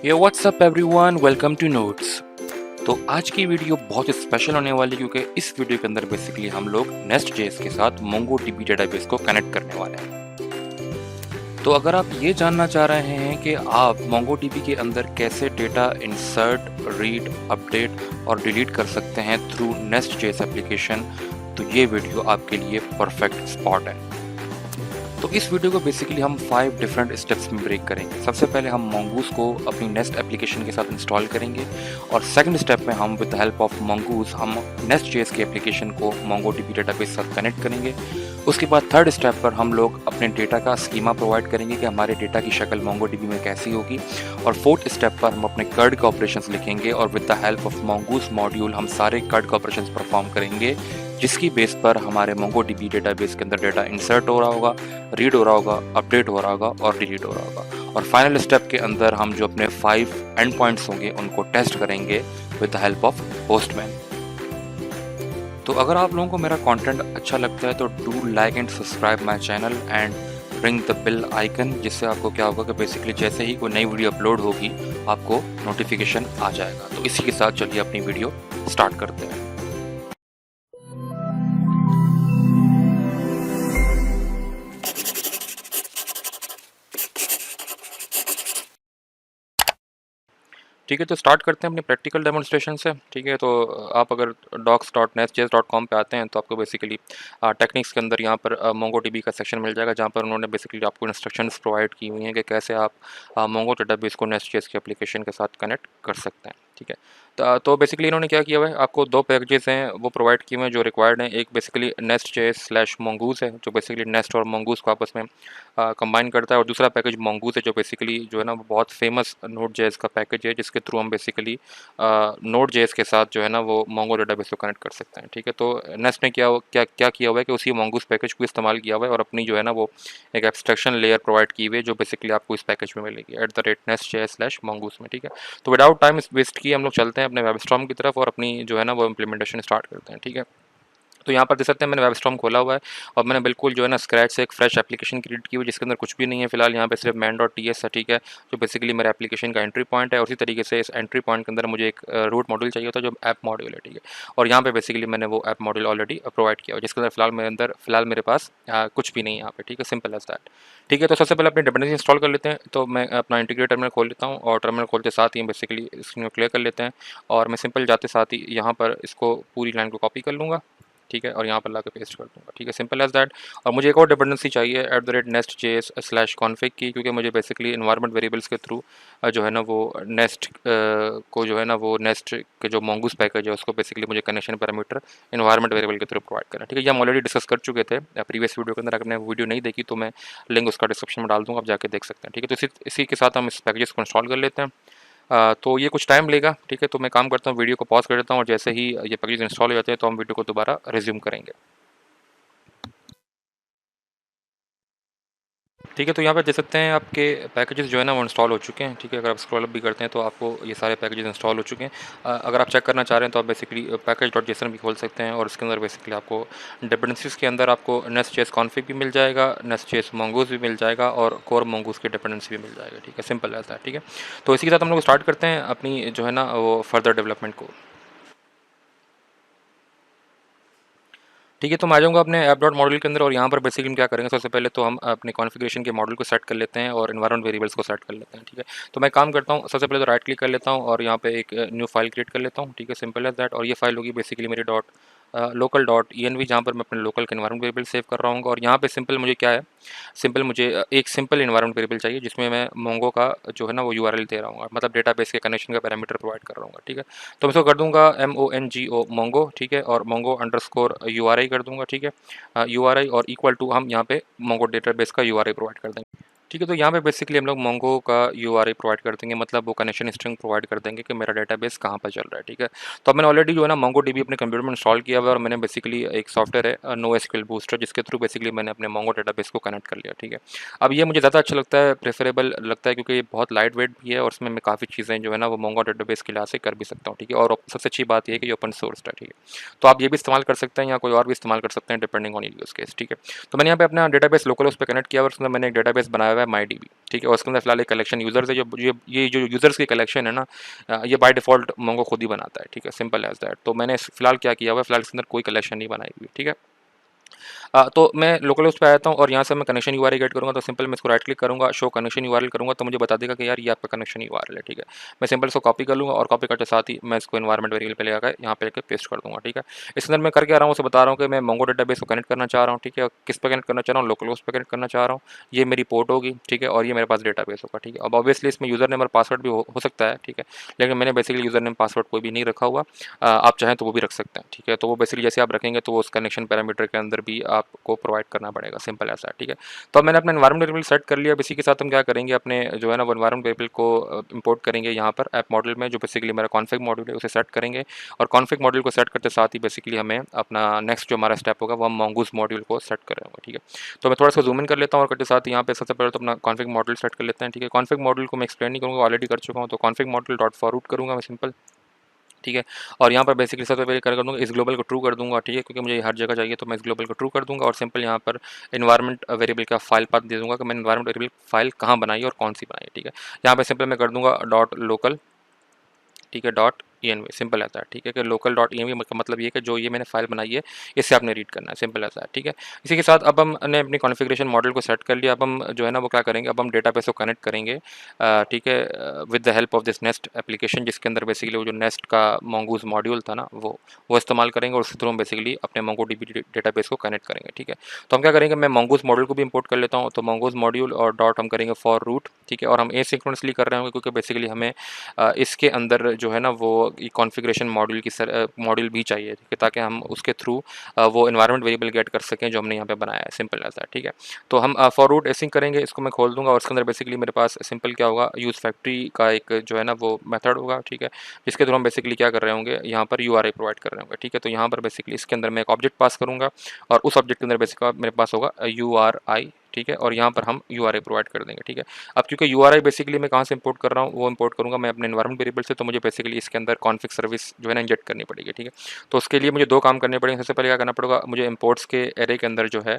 Yo what's up everyone, welcome to notes. तो आज की वीडियो बहुत स्पेशल होने वाली है क्योंकि इस वीडियो के अंदर बेसिकली हम लोग नेस्ट.js के साथ मोंगोडीबी डेटाबेस को कनेक्ट करने वाले हैं। तो अगर आप ये जानना चाह रहे हैं कि आप मोंगोडीबी के अंदर कैसे डेटा इंसर्ट, रीड, अपडेट और डिलीट कर सकते हैं थ्रू नेस्ट.js एप्लीकेशन, तो ये वीडियो आपके लिए परफेक्ट स्पॉट है। तो इस वीडियो को बेसिकली हम 5 डिफरेंट स्टेप्स में ब्रेक करेंगे। सबसे पहले हम मोंगूस को अपनी नेस्ट एप्लीकेशन के साथ इंस्टॉल करेंगे और सेकंड स्टेप में हम विद द हेल्प ऑफ मोंगूस हम नेस्ट.js की एप्लीकेशन को मोंगोडीबी डेटाबेस के साथ कनेक्ट करेंगे। उसके बाद थर्ड स्टेप पर हम लोग अपने डेटा का स्कीमा प्रोवाइड करेंगे कि हमारे डेटा की शक्ल मोंगोडीबी में कैसी होगी। और फोर्थ स्टेप पर हम अपने कर्ड के ऑपरेशंस लिखेंगे और with the help of मोंगूस module हम सारे कर्ड के ऑपरेशंस परफॉर्म करेंगे, जिसकी बेस पर हमारे मोंगोडीबी डेटाबेस के अंदर डेटा इंसर्ट हो रहा होगा, रीड हो रहा होगा, अपडेट हो रहा होगा और डिलीट हो रहा होगा। और फाइनल स्टेप के अंदर हम जो अपने 5 एंड पॉइंट्स होंगे उनको टेस्ट करेंगे with the help of postman. तो अगर आप लोगों को मेरा कंटेंट अच्छा लगता है तो do like and subscribe my channel and ring the bell icon, जिससे आपको क्या होगा कि बेसिकली जैसे ही कोई नई वीडियो अपलोड होगी आपको नोटिफिकेशन आ जाएगा। तो इसी के साथ चलिए अपनी वीडियो स्टार्ट करते हैं। ठीक है, तो स्टार्ट करते हैं अपनी प्रैक्टिकल डेमोन्स्ट्रेशन से। ठीक है, तो आप अगर docs.nestjs.com पे आते हैं तो आपको बेसिकली टेक्निक्स के अंदर यहाँ पर मोंगोडीबी का सेक्शन मिल जाएगा, जहाँ पर उन्होंने बेसिकली आपको इंस्ट्रक्शंस प्रोवाइड की हुई हैं कि कैसे आप मोंगो डेटाबेस को नेस्ट.js की एप्लीकेशन के साथ कनेक्ट कर सकते हैं। ठीक है, तो बेसिकली इन्होंने क्या किया हुआ है, आपको 2 पैकेजेस हैं वो प्रोवाइड किए हुए हैं जो रिक्वायर्ड हैं। एक बेसिकली नेस्ट.js/mongoose है जो बेसिकली नेस्ट और mongoose को आपस में कंबाइन करता है, और दूसरा पैकेज mongoose है जो बेसिकली जो है ना वो बहुत फेमस नोड.js का पैकेज है, जिसके थ्रू हम बेसिकली नोड.js के साथ जो है ना वो मोंगो डेटाबेस को कनेक्ट कर सकते हैं। ठीक है, तो नेस्ट ने क्या किया हुआ है कि उसी mongoose पैकेज को इस्तेमाल किया हुआ है और अपनी जो है ना वो एक एब्स्ट्रैक्शन लेयर प्रोवाइड की हुई है जो बेसिकली आपको इस पैकेज में मिलेगी @nestjs/mongoose में। ठीक है, तो विदाउट टाइम वेस्ट किए हम लोग चलते हैं अपने वेबस्टॉर्म की तरफ और अपनी जो है ना वो इम्प्लीमेंटेशन स्टार्ट करते हैं। ठीक है, तो यहाँ पर देख सकते हैं मैंने वेबस्टॉर्म खोला हुआ है और मैंने बिल्कुल जो है ना स्क्रैच से एक फ्रेश एप्लीकेशन क्रिएट की हुई जिसके अंदर कुछ भी नहीं है फिलहाल। यहाँ पे सिर्फ main.ts है। ठीक है, जो बेसिकली मेरे एप्लीकेशन का एंट्री पॉइंट है, और उसी तरीके से इस एंट्री पॉइंट के अंदर मुझे एक रूट मॉड्यूल चाहिए होता है जो ऐप मॉड्यूल है। ठीक है, और यहाँ पे बेसिकली मैंने वो ऐप मॉड्यूल ऑलरेडी प्रोवाइड किया हुआ जिसके अंदर फिलहाल मेरे पास कुछ भी नहीं है यहाँ पे। ठीक है, सिंपल एज दैट। ठीक है, तो सबसे पहले अपनी डिपेंडेंसी इंस्टॉल कर लेते हैं। तो मैं अपना इंटीग्रेट टर्मिनल खोल लेता हूँ और टर्मिनल खोलते साथ ही बेसिकली स्क्रीन को क्लियर कर लेते हैं और मैं सिंपल जाते साथ ही यहाँ पर इसको पूरी लाइन को कॉपी कर लूँगा। ठीक है, और यहाँ पर ला के पेस्ट कर दूँगा। ठीक है, सिंपल एज दैट। और मुझे एक और डिपेंडेंसी चाहिए @nestjs/config की, क्योंकि मुझे बेसिकली इन्वायरमेंट वेरिएबल्स के थ्रू जो है ना वो नेस्ट को जो है ना वो नेस्ट के जो mongoose पैकेज है उसको बेसिकली मुझे कनेक्शन पैरामीटर इन्वायरमेंट वेरिएबल के थ्रू प्रोवाइड करना है। ठीक है, ये हम ऑलरेडी डिस्कस कर चुके थे प्रीवियस वीडियो के अंदर। अगर आपने वीडियो नहीं देखी तो मैं लिंक उसका डिस्क्रिप्शन में डाल दूँगा, आप जाके देख सकते हैं। ठीक है, तो इसी के साथ हम इस पैकेजेस को इंस्टॉल कर लेते हैं। तो ये कुछ टाइम लेगा। ठीक है, तो मैं काम करता हूँ, वीडियो को पॉज कर देता हूँ और जैसे ही ये पैकेज इंस्टॉल हो जाते हैं तो हम वीडियो को दोबारा रिज्यूम करेंगे। ठीक है, तो यहाँ पे देख सकते हैं आपके पैकेजेस जो है ना वो इंस्टॉल हो चुके हैं। ठीक है, अगर आप स्क्रॉल अप भी करते हैं तो आपको ये सारे पैकेजेस इंस्टॉल हो चुके हैं। अगर आप चेक करना चाह रहे हैं तो आप बेसिकली पैकेज.json भी खोल सकते हैं और इसके अंदर बेसिकली आपको डिपेंडेंसीज के अंदर आपको नेस्ट.js कॉन्फ़िग भी मिल जाएगा, नेस्ट.js mongoose भी मिल जाएगा और कोर mongoose की डिपेंडेंसी भी मिल जाएगा। ठीक है, सिंपल ऐसा है। ठीक है, तो इसी के साथ हम लोग स्टार्ट करते हैं अपनी जो है ना वो फर्दर डेवलपमेंट को। ठीक है, तो मैं आ जाऊँगा अपने ऐप डॉट मॉड्यूल के अंदर और यहाँ पर बेसिकली हम क्या करेंगे, सबसे पहले तो हम अपने कॉन्फ़िगरेशन के मॉड्यूल को सेट कर लेते हैं और एनवायरनमेंट वेरिएबल्स को सेट कर लेते हैं। ठीक है, तो मैं काम करता हूँ, सबसे पहले तो राइट क्लिक कर लेता हूँ और यहाँ पे एक न्यू फाइल क्रिएट कर लेता हूँ। ठीक है, सिंपल एज दैट। और ये फाइल होगी बेसिकली मेरी लोकल डॉट env, जहाँ पर मैं अपने लोकल का एनवायरनमेंट वेरिएबल सेव कर रहा हूँ। और यहाँ पे सिंपल मुझे क्या है, सिंपल मुझे एक सिंपल एनवायरनमेंट वेरिएबल चाहिए जिसमें मैं मोंगो का जो है ना वो यूआरएल दे रहा हूँ, मतलब डेटाबेस के कनेक्शन का पैरामीटर प्रोवाइड कर रहा हूँ। ठीक है, तो मैं इसको कर दूंगा MONGO मोंगो। ठीक है, और मोंगो अंडरस्कोर URI कर दूंगा। ठीक है, URI और इक्वल टू हम यहाँ पे मोंगो डेटाबेस का URI प्रोवाइड कर देंगे। ठीक है, तो यहाँ पे बेसिकली हम लोग मोंगो का URI प्रोवाइड कर देंगे, मतलब वो कनेक्शन स्ट्रिंग प्रोवाइड कर देंगे कि मेरा डेटाबेस कहाँ पर चल रहा है। ठीक है, तो अब मैंने ऑलरेडी जो है ना MongoDB अपने कंप्यूटर में इंस्टॉल किया हुआ है और मैंने बेसिकली एक सॉफ्टवेयर है NoSQL बूस्टर, जिसके थ्रू बेसिकली मैंने अपने मोंगो डेटाबेस को कनेक्ट कर लिया। ठीक है, अब ये मुझे ज़्यादा अच्छा लगता है, प्रेफरेबल लगता है, क्योंकि ये बहुत लाइट वेट भी है और इसमें मैं काफ़ी चीज़ें जो है ना वो मोंगो डेटाबेस के लिहाज से कर भी सकता हूँ। ठीक है, और सबसे अच्छी बात ये है कि ये ओपन सोर्स है। ठीक है, तो आप ये भी इस्तेमाल कर सकते हैं या कोई और भी इस्तेमाल कर सकते हैं डिपेंडिंग ऑन यूज़ केस। ठीक है, तो मैंने यहाँ पे अपना डेटाबेस लोकल उस पर कनेक्ट किया और उसमें मैंने एक डेटाबेस बनाया हुआ है माई डी बी, ठीक है, और उसके अंदर फिलहाल एक कलेक्शन यूज़र्स है, जो ये जो यूज़र्स की कलेक्शन है ना, ये बाय डिफ़ॉल्ट मोंगो खुद ही बनाता है, ठीक है, सिंपल एज़ दैट। तो मैंने फिलहाल क्या किया हुआ है, फिलहाल इसके अंदर कोई कलेक्शन नहीं बनाई हुई, ठीक है। तो मैं लोकल होस्ट पे आता हूँ और यहाँ से मैं कनेक्शन यूआरएल गेट करूँगा, तो सिंपल मैं इसको राइट क्लिक करूँगा, शो कनेक्शन यूआरएल करूँगा, तो मुझे बता देगा कि यार ये आपका कनेक्शन यूआरएल है, ठीक है। मैं सिंपल इसको कॉपी कर लूँगा और कॉपी करते साथ ही मैं इसको एनवायरनमेंट वेरिएबल पे ले आकर यहाँ पे लेकर पेस्ट कर दूँगा, ठीक है। इसके अंदर मैं कर क्या रहा हूँ, उसे बता रहा हूँ कि मैं मोंगो डेटाबेस को कनेक्ट करना चाह रहा हूँ, ठीक है। किस पे कनेक्ट करना चाह रहा हूँ, लोकल होस्ट पे कनेक्ट करना चाह रहा हूँ, ये मेरी पोर्ट होगी, ठीक है, और ये मेरे पास डेटाबेस होगा, ठीक है। अब ऑब्वियसली इसमें यूज़र नेम और पासवर्ड भी हो सकता है, ठीक है, लेकिन मैंने बेसिकली यूज़र नेम पासवर्ड कोई भी नहीं रखा हुआ। आप चाहें तो वो भी रख सकते हैं, ठीक है। तो वो बेसिकली जैसे आप रखेंगे तो वो उस कनेक्शन पैरामीटर के अंदर भी आपको प्रोवाइड करना पड़ेगा, सिंपल ऐसा है, ठीक है। तो अब मैंने अपना एनवायरनमेंट वेरिएबल सेट कर लिया। अब इसी के साथ हम क्या करेंगे, अपने जो है ना वो एनवायरनमेंट वेरिएबल को इंपोर्ट करेंगे यहाँ पर ऐप मॉडल में, जो बेसिकली मेरा कॉन्फिग मॉड्यूल है उसे सेट करेंगे, और कॉन्फिग मॉड्यूल को सेट करते साथ ही बेसिकली हमें अपना नेक्स्ट जो हमारा स्टेप होगा वो हम mongoose मॉड्यूल को सेट करेंगे, ठीक है। तो मैं थोड़ा सा जूम इन कर लेता हूँ और करते साथ यहाँ पे सबसे पहले तो अपना कॉन्फिग मॉड्यूल सेट कर लेते हैं, ठीक है। कॉन्फिग मॉड्यूल को मैं एक्सप्लेन नहीं करूँगा, ऑलरेडी कर चुका हूँ। तो config module dot for route करूँगा मैं, सिंपल, ठीक है। और यहाँ पर बेसिकली सबसे पहले क्या कर दूँगा, इस ग्लोबल को ट्रू कर दूँगा, ठीक है, क्योंकि मुझे हर जगह चाहिए, तो मैं इस ग्लोबल को ट्रू कर दूँगा और सिंपल यहाँ पर एनवायरनमेंट वेरिएबल का फाइल पाथ दे दूँगा कि मैंने एनवायरनमेंट वेरिएबल फाइल कहाँ बनाई है और कौन सी बनाई है, ठीक है। यहाँ पे सिंपल मैं कर दूँगा डॉट लोकल, ठीक है, डॉट ई सिंपल आता है, ठीक है, कि लोकल डॉट ई का मतलब ये कि जो ये मैंने फाइल बनाई है इससे आपने रीड करना है, सिंपल ऐसा है, ठीक है। इसी के साथ अब हमने अपनी कॉन्फ़िगरेशन मॉडल को सेट कर लिया। अब हम जो है ना वो क्या करेंगे, अब हम डेटाबेस को कनेक्ट करेंगे, ठीक है, with the help of this nest application, जिसके अंदर बेसिकली वो जो नेस्ट का mongoose मॉड्यूल था ना वो इस्तेमाल करेंगे और उसके थ्रू हम बेसिकली अपने MongoDB डेटाबेस को कनेक्ट करेंगे, ठीक है। तो हम क्या करेंगे, मैं mongoose मॉड्यूल को भी इंपोर्ट कर लेता हूँ। तो mongoose मॉड्यूल और डॉट हम करेंगे फॉर रूट, ठीक है, और हम एसिंक्रोनसली कर रहे होंगे क्योंकि बेसिकली हमें इसके अंदर जो है ना वो कॉन्फ़िगरेशन मॉड्यूल की मॉड्यूल भी चाहिए, ठीक है, ताकि हम उसके थ्रू वो एनवायरनमेंट वेरिएबल गेट कर सकें जो हमने यहाँ पे बनाया है, सिंपल ऐसा है, ठीक है। तो हम फॉर रूट एसिंक करेंगे, इसको मैं खोल दूंगा और उसके अंदर बेसिकली मेरे पास सिंपल क्या होगा, यूज़ फैक्ट्री का एक जो है ना वो मेथड होगा, ठीक है, जिसके थ्रू हम बेसिकली क्या कर रहे होंगे, यहाँ पर यूआरआई प्रोवाइड कर रहे होंगे, ठीक है। तो यहाँ पर बेसिकली इसके अंदर मैं एक ऑब्जेक्ट पास करूँगा और उस ऑब्जेक्ट के अंदर बेसिकली मेरे पास होगा यूआरआई, ठीक है, और यहाँ पर हम यूआरआई प्रोवाइड कर देंगे, ठीक है। अब क्योंकि यूआरआई बेसिकली मैं कहाँ से इंपोर्ट कर रहा हूँ, वो इंपोर्ट करूँगा मैं अपने एनवायरनमेंट वेरिएबल से, तो मुझे बेसिकली इसके अंदर कॉन्फिग सर्विस जो है ना इंजेक्ट करनी पड़ेगी, ठीक है। तो उसके लिए मुझे दो काम करने पड़ेंगे। सबसे पहले क्या करना पड़ेगा, मुझे इंपोर्ट्स के एरे के अंदर जो है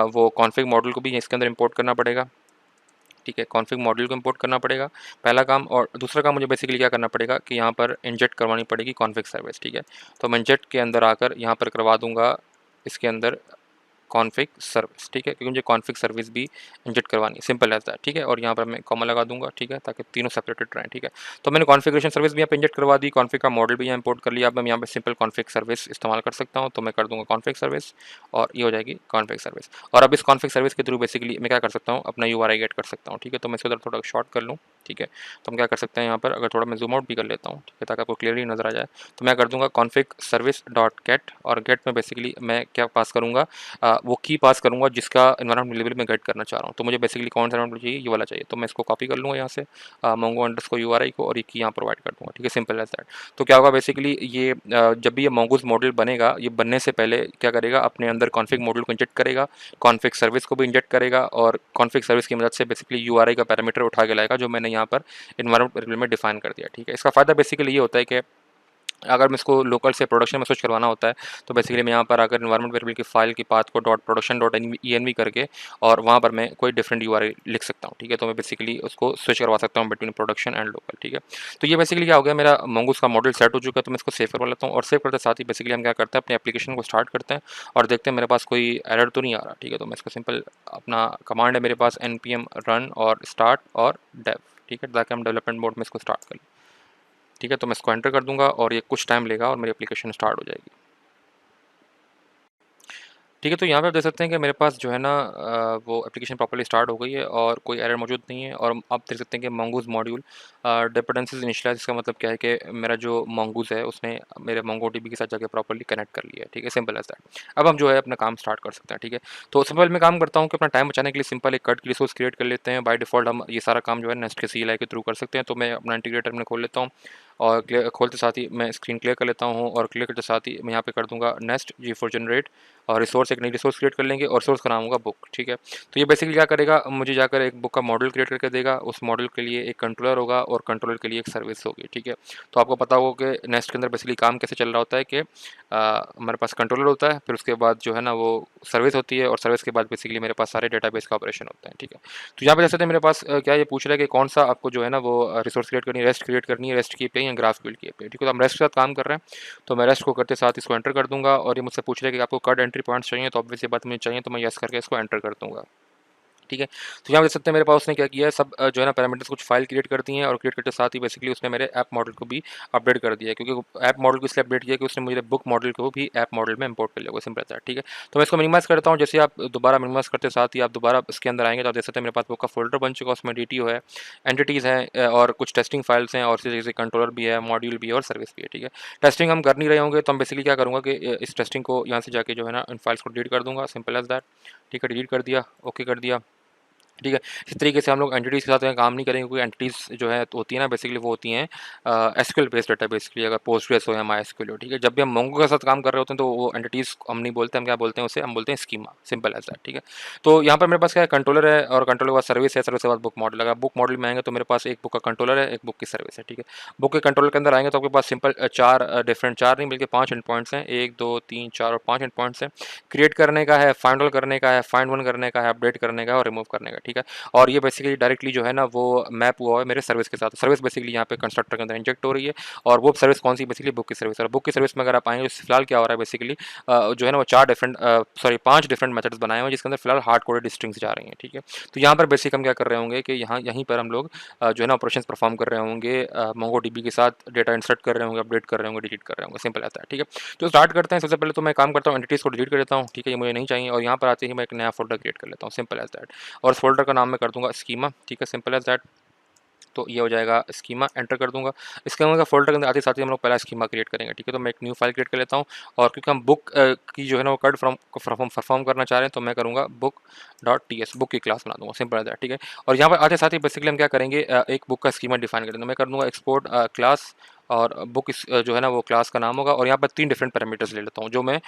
वो कॉन्फिग मॉडल को भी इसके अंदर इंपोर्ट करना पड़ेगा, ठीक है, कॉन्फिग मॉड्यूल को इंपोर्ट करना पड़ेगा, पहला काम। और दूसरा काम मुझे बेसिकली क्या करना पड़ेगा कि यहाँ पर इंजेक्ट करवानी पड़ेगी कॉन्फिग सर्विस, ठीक है। तो मैं इंजेक्ट के अंदर आकर यहाँ पर करवा दूंगा इसके अंदर कॉन्फिग सर्विस, ठीक है, क्योंकि मुझे कॉन्फिग सर्विस भी इंजेक्ट करवानी है, सिंपल रहता है, ठीक है। और यहाँ पर मैं कॉमा लगा दूंगा, ठीक है, ताकि तीनों सेपरेटेड रहें, ठीक है। तो मैंने कॉन्फ़िगरेशन सर्विस भी यहाँ पे इंजेक्ट करवा दी, कॉन्फिग का मॉडल भी यहाँ इंपोर्ट कर लिया। अब मैं यहाँ पे सिंपल कॉन्फिग सर्विस इस्तेमाल कर सकता हूँ, तो मैं कर दूंगा कॉन्फिग सर्विस और ये हो जाएगी कॉन्फिग सर्विस। और अब इस कॉन्फिग सर्विस के थ्रू बेसिकली मैं क्या कर सकता हूँ, अपना यूआरआई गेट कर सकता हूँ, ठीक है। तो मैं इसको थोड़ा शॉर्ट कर लूँ, ठीक है। तो हम क्या कर सकते हैं यहाँ पर, अगर थोड़ा मैं जूम आउट भी कर लेता हूँ, ठीक है, ताकि आपको क्लियरली नजर आ जाए, तो मैं कर दूंगा कॉन्फिग सर्विस डॉट गेट, और गेट में बेसिकली मैं क्या पास करूँगा, वो की पास करूँगा जिसका एनवायरनमेंट वेरिएबल मैं गेट करना चाह रहा हूँ। तो मुझे बेसिकली कौन सा एनवायरनमेंट चाहिए, ये वाला चाहिए, तो मैं इसको कॉपी कर लूँगा यहाँ से मोंगो अंडरस्कोर यूआरआई को, और ये की यहाँ प्रोवाइड कर दूँगा, ठीक है, सिंपल एज दैट। तो क्या होगा बेसिकली, ये जब भी ये mongoose मॉडल बनेगा, ये बनने से पहले क्या करेगा, अपने अंदर कॉन्फिग मॉडल को इंजेक्ट करेगा, कॉन्फिग सर्विस को भी इंजेक्ट करेगा, और कॉन्फिग सर्विस की मदद से बेसिकली यूआरआई का पैरामीटर उठा के लाएगा जो मैंने यहाँ पर एनवायरनमेंट वेरिएबल में डिफाइन कर दिया, ठीक है। इसका फायदा बेसिकली ये होता है कि अगर मैं इसको लोकल से प्रोडक्शन में स्विच करवाना होता है, तो बेसिकली मैं यहाँ पर आकर एनवायरनमेंट वेरिएबल की फाइल की path co dot production dot env करके, और वहाँ पर मैं कोई डिफरेंट यूआरएल लिख सकता हूँ, ठीक है। तो मैं बेसिकली उसको स्विच करवा सकता हूँ बिटवीन प्रोडक्शन एंड लोकल, ठीक है। तो ये बेसिकली क्या हो गया, मेरा mongoose का मॉडल सेट हो चुका है। तो मैं इसको सेव करवा लेता हूँ, और सेव करते साथ ही बेसिकली हम क्या करते हैं, अपने एप्लीकेशन को स्टार्ट करते हैं और देखते हैं मेरे पास कोई एरर तो नहीं आ रहा, ठीक है। तो मैं इसको सिंपल, अपना कमांड है मेरे पास npm रन और स्टार्ट और डेव, ठीक है, ताकि हम डेवलपमेंट मोड में इसको स्टार्ट कर लें, ठीक है। तो मैं इसको एंटर कर दूंगा और ये कुछ टाइम लेगा और मेरी एप्लीकेशन स्टार्ट हो जाएगी, ठीक है। तो यहाँ पे आप देख सकते हैं कि मेरे पास जो है ना वो एप्लीकेशन प्रॉपर्ली स्टार्ट हो गई है और कोई एरर मौजूद नहीं है। और आप देख सकते हैं कि mongoose मॉड्यूल डिपेंडेंसीज इनिशियलाइज, इसका मतलब क्या है कि मेरा जो mongoose है उसने मेरे MongoDB के साथ जाके प्रॉपर्ली कनेक्ट कर लिया है, ठीक है, सिंपल एज दैट। अब हम जो है अपना काम स्टार्ट कर सकते हैं, ठीक है। तो सिंपल मैं काम करता हूँ कि अपना टाइम बचाने के लिए सिंपल एक कट की रिसोर्स क्रिएट कर लेते हैं। बाय डिफॉल्ट हम ये सारा काम जो है नेस्ट के CLI के थ्रू कर सकते हैं। तो मैं अपना इंटीग्रेटर में खोल लेता हूँ और खोलते साथ ही मैं स्क्रीन क्लियर कर लेता हूँ, और क्लियर करते साथ ही मैं यहाँ पे कर दूँगा नेक्स्ट G4 जनरेट, और रिसोर्स, एक नई रिसोर्स क्रिएट कर लेंगे, और सोर्स का नाम होगा बुक। ठीक है, तो ये बेसिकली क्या करेगा, मुझे जाकर एक बुक का मॉडल क्रिएट करके देगा। उस मॉडल के लिए एक कंट्रोलर होगा, और कंट्रोलर के लिए एक सर्विस होगी। ठीक है, तो आपको पता होगा कि नेस्ट के अंदर बेसिकली काम कैसे चल रहा होता है कि हमारे पास कंट्रोलर होता है, फिर उसके बाद जो है ना वो सर्विस होती है, और सर्विस के बाद बेसिकली मेरे पास सारे डेटाबेस का ऑपरेशन होता है। ठीक है, तो यहाँ पे जैसे मेरे पास क्या ये पूछ रहा है कि कौन सा आपको जो है ना वो रिसोर्स क्रिएट करनी है, रेस्ट क्रिएट करनी है, रेस्ट की पे या ग्राफ क्यूल की पे। ठीक है, तो हम रेस्ट के साथ काम कर रहे हैं, तो मैं रेस्ट को करते साथ इसको एंटर कर दूंगा, और ये मुझसे पूछ रहा है कि आपको कट एंट्री पॉइंट्स चाहिए, तो ऑब्वियस ये बात मुझे चाहिए, तो मैं यस करके इसको एंटर कर दूंगा। ठीक है, तो यहाँ देख सकते हैं मेरे पास उसने क्या किया है, सब जो है ना पैरामीटर्स कुछ फाइल क्रिएट कर दी हैं, और क्रिएट करते साथ ही बेसिकली उसने मेरे ऐप मॉडल को भी अपडेट कर दिया है, क्योंकि ऐप मॉडल को इसलिए अपडेट किया कि उसने मुझे बुक मॉडल को भी ऐप मॉडल में इंपोर्ट कर लिया होगा, सिंपल था। ठीक है, तो मैं इसको मिनिमाइज करता हूँ। जैसे आप दोबारा मिनिमाइज करते साथ ही आप दोबारा इसके अंदर आएंगे, तो आप देख सकते हैं मेरे पास बुक का फोल्डर बन चुका है, उसमें DTO है, एंटिटीज़ हैं, और कुछ टेस्टिंग फाइल्स हैं, और जैसे कंट्रोलर भी है, मॉड्यूल भी है, और सर्विस भी है। ठीक है, टेस्टिंग हम कर नहीं रहे होंगे, तो हम बेसिकली क्या करूँगा कि इस टेस्टिंग को यहाँ से जाके जो है ना इन फाइल्स को डिलीट कर दूँगा, सिंपल एज दैट। ठीक है, डिलीट कर दिया, ओके कर दिया। ठीक है, इस तरीके से हम लोग एंटिटीज़ के साथ काम नहीं करेंगे, क्योंकि एंटिटीज़ जो है तो होती है ना बेसिकली वो होती हैं एसक्यूएल बेस्ड डाटा, बेसिकली अगर पोस्टग्रेस हो या मायस्क्यूएल हो। ठीक है, जब भी हम मोंगो के साथ काम कर रहे होते हैं तो वो एंटिटीज़ हम नहीं बोलते, हम क्या बोलते हैं उसे, हम बोलते हैं स्कीमा, सिंपल ऐसा। ठीक है, तो यहाँ पर मेरे पास क्या है, कंट्रोलर है, और कंट्रोलर के बाद सर्विस है, सर्विस के बाद बुक मॉडल। अगर बुक मॉडल में आएंगे तो मेरे पास एक बुक का कंट्रोलर है, एक बुक की सर्विस है। ठीक है, बुक के कंट्रोलर के अंदर आएंगे तो आपके पास सिंपल चार डिफरेंट, चार नहीं बल्कि 5 एंड पॉइंट्स हैं, 1 2 3 4 और 5 एंड पॉइंट्स हैं। क्रिएट करने का है, फाइंड ऑल करने का है, फाइंड वन करने का है, अपडेट करने का है, और रिमूव करने का। ठीक है, और ये बेसिकली डायरेक्टली जो है ना वो मैप हुआ है मेरे सर्विस के साथ। सर्विस बेसिकली यहाँ पे कंस्ट्रक्टर के अंदर इंजेक्ट हो रही है, और वो सर्विस कौन सी, बेसिकली बुक की सर्विस है। और बुक की सर्विस में अगर आप आएंगे तो फिलहाल क्या हो रहा है, बेसिकली जो है ना वो चार डिफरेंट सॉरी 5 डिफरेंट मेथड्स बनाए हुए हैं, जिसके अंदर फिलहाल हार्ड कोडेड स्ट्रिंग्स जा रही हैं। ठीक है, तो यहाँ पर बेसिक हम क्या कर रहे होंगे कि यहीं पर हम लोग जो है ना ऑपरेशन परफॉर्म कर रहे होंगे, मोंगो डीबी के साथ डेटा इंसर्ट कर रहे होंगे, अपडेट कर रहे होंगे, डिलीट कर रहे होंगे, सिंपल आता है। ठीक है, तो स्टार्ट करते हैं। सबसे पहले तो मैं काम करता हूँ, एंटिटीज़ को डिलीट कर देता हूँ। ठीक है, ये मुझे नहीं चाहिए, और यहाँ पर आते ही मैं एक नया फोल्डर क्रिएट कर लेता हूँ, सिंपल एज दैट। और इस फोल्डर का नाम मैं कर दूंगा स्कीमा। ठीक है, सिंपल एज दैट। तो ये हो जाएगा स्कीमा, एंटर कर दूंगा। स्कीमा का फोल्डर के अंदर आते ही साथ ही हम लोग पहला स्कीमा क्रिएट करेंगे। ठीक है, तो मैं एक न्यू फाइल क्रिएट कर लेता हूँ, और क्योंकि हम बुक की जो है ना वो कट फ्रॉम परफॉर्म करना चाह रहे हैं, तो मैं करूँगा book dot T S, book की क्लास बना दूंगा, सिंपल है। ठीक है, और यहाँ पर आते साथ ही बेसिकली हम क्या करेंगे, एक बुक का स्कीमा डिफाइन करेंगे। मैं कर दूंगा एक्सपोर्ट क्लास, और बुक जो है ना वो क्लास का नाम होगा, और यहाँ पर 3 डिफरेंट पैरामीटर्स ले लेता हूँ जो मैं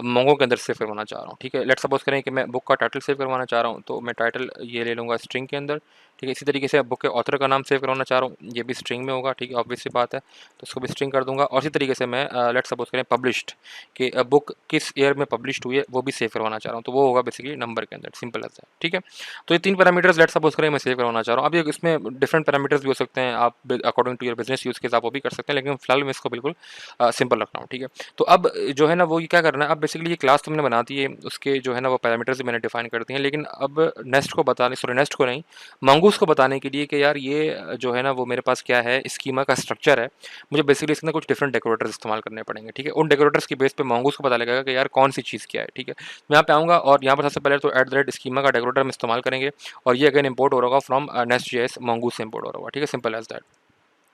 मोंगो के अंदर सेव करवाना चाह रहा हूँ। ठीक है, लेट्स सपोज करें कि मैं बुक का टाइटल सेव करवाना चाह रहा हूँ, तो मैं टाइटल ये ले लूँगा स्ट्रिंग के अंदर। ठीक है, इसी तरीके से बुक के ऑथर का नाम सेव करवाना चाह रहा हूँ, ये भी स्ट्रिंग में होगा। ठीक है, ऑब्वियस सी बात है, तो इसको भी स्ट्रिंग कर दूंगा। और इसी तरीके से मैं लेट्स सपोज करें पब्लिश्ड, कि बुक किस ईयर में पब्लिश्ड हुई है वो भी सेव करवाना चाह रहा हूँ, तो वो होगा बेसिकली नंबर के अंदर, सिंपल एज है। ठीक है, तो ये 3 पैरामीटर्स लेट्स सपोज करें मैं सेव करवाना चाह रहा हूँ। अब ये इसमें डिफरेंट पैरामीटर्स भी हो सकते हैं, आप according to your business use case आप वो भी कर सकते हैं, लेकिन फिलहाल मैं इसको बिल्कुल सिंपल रख रहा हूँ। ठीक है, तो अब जो है ना वो ये क्या करना है, अब बेसिकली ये क्लास तुमने बना दी है, उसके जो है ना वो पैरामीटर्स भी मैंने डिफाइन कर दिए हैं, लेकिन अब नेस्ट को बताने, सॉरी नेस्ट को नहीं, मंगूस को बताने के लिए कि यार ये जो है ना वो मेरे पास क्या है, स्कीमा का स्ट्रक्चर है, मुझे बेसिकली इसके अंदर कुछ डिफरेंट डेकोरेटर्स इस्तेमाल करने पड़ेंगे। ठीक है, उन डेकोरेटर्स की बेस पे मंगूस को पता लगेगा कि यार कौन सी चीज़ क्या है। ठीक है, मैं यहाँ पे आऊँगा, और यहाँ पर सबसे पहले तो @स्कीमा का डेकोरेटर हम इस्तेमाल करेंगे, और ये अगेन इंपोर्ट हो रहा होगा फ्रॉम नेस्ट जेएस, मंगूस से इंपोर्ट हो रहा होगा। ठीक है, सिंपल एज दैट।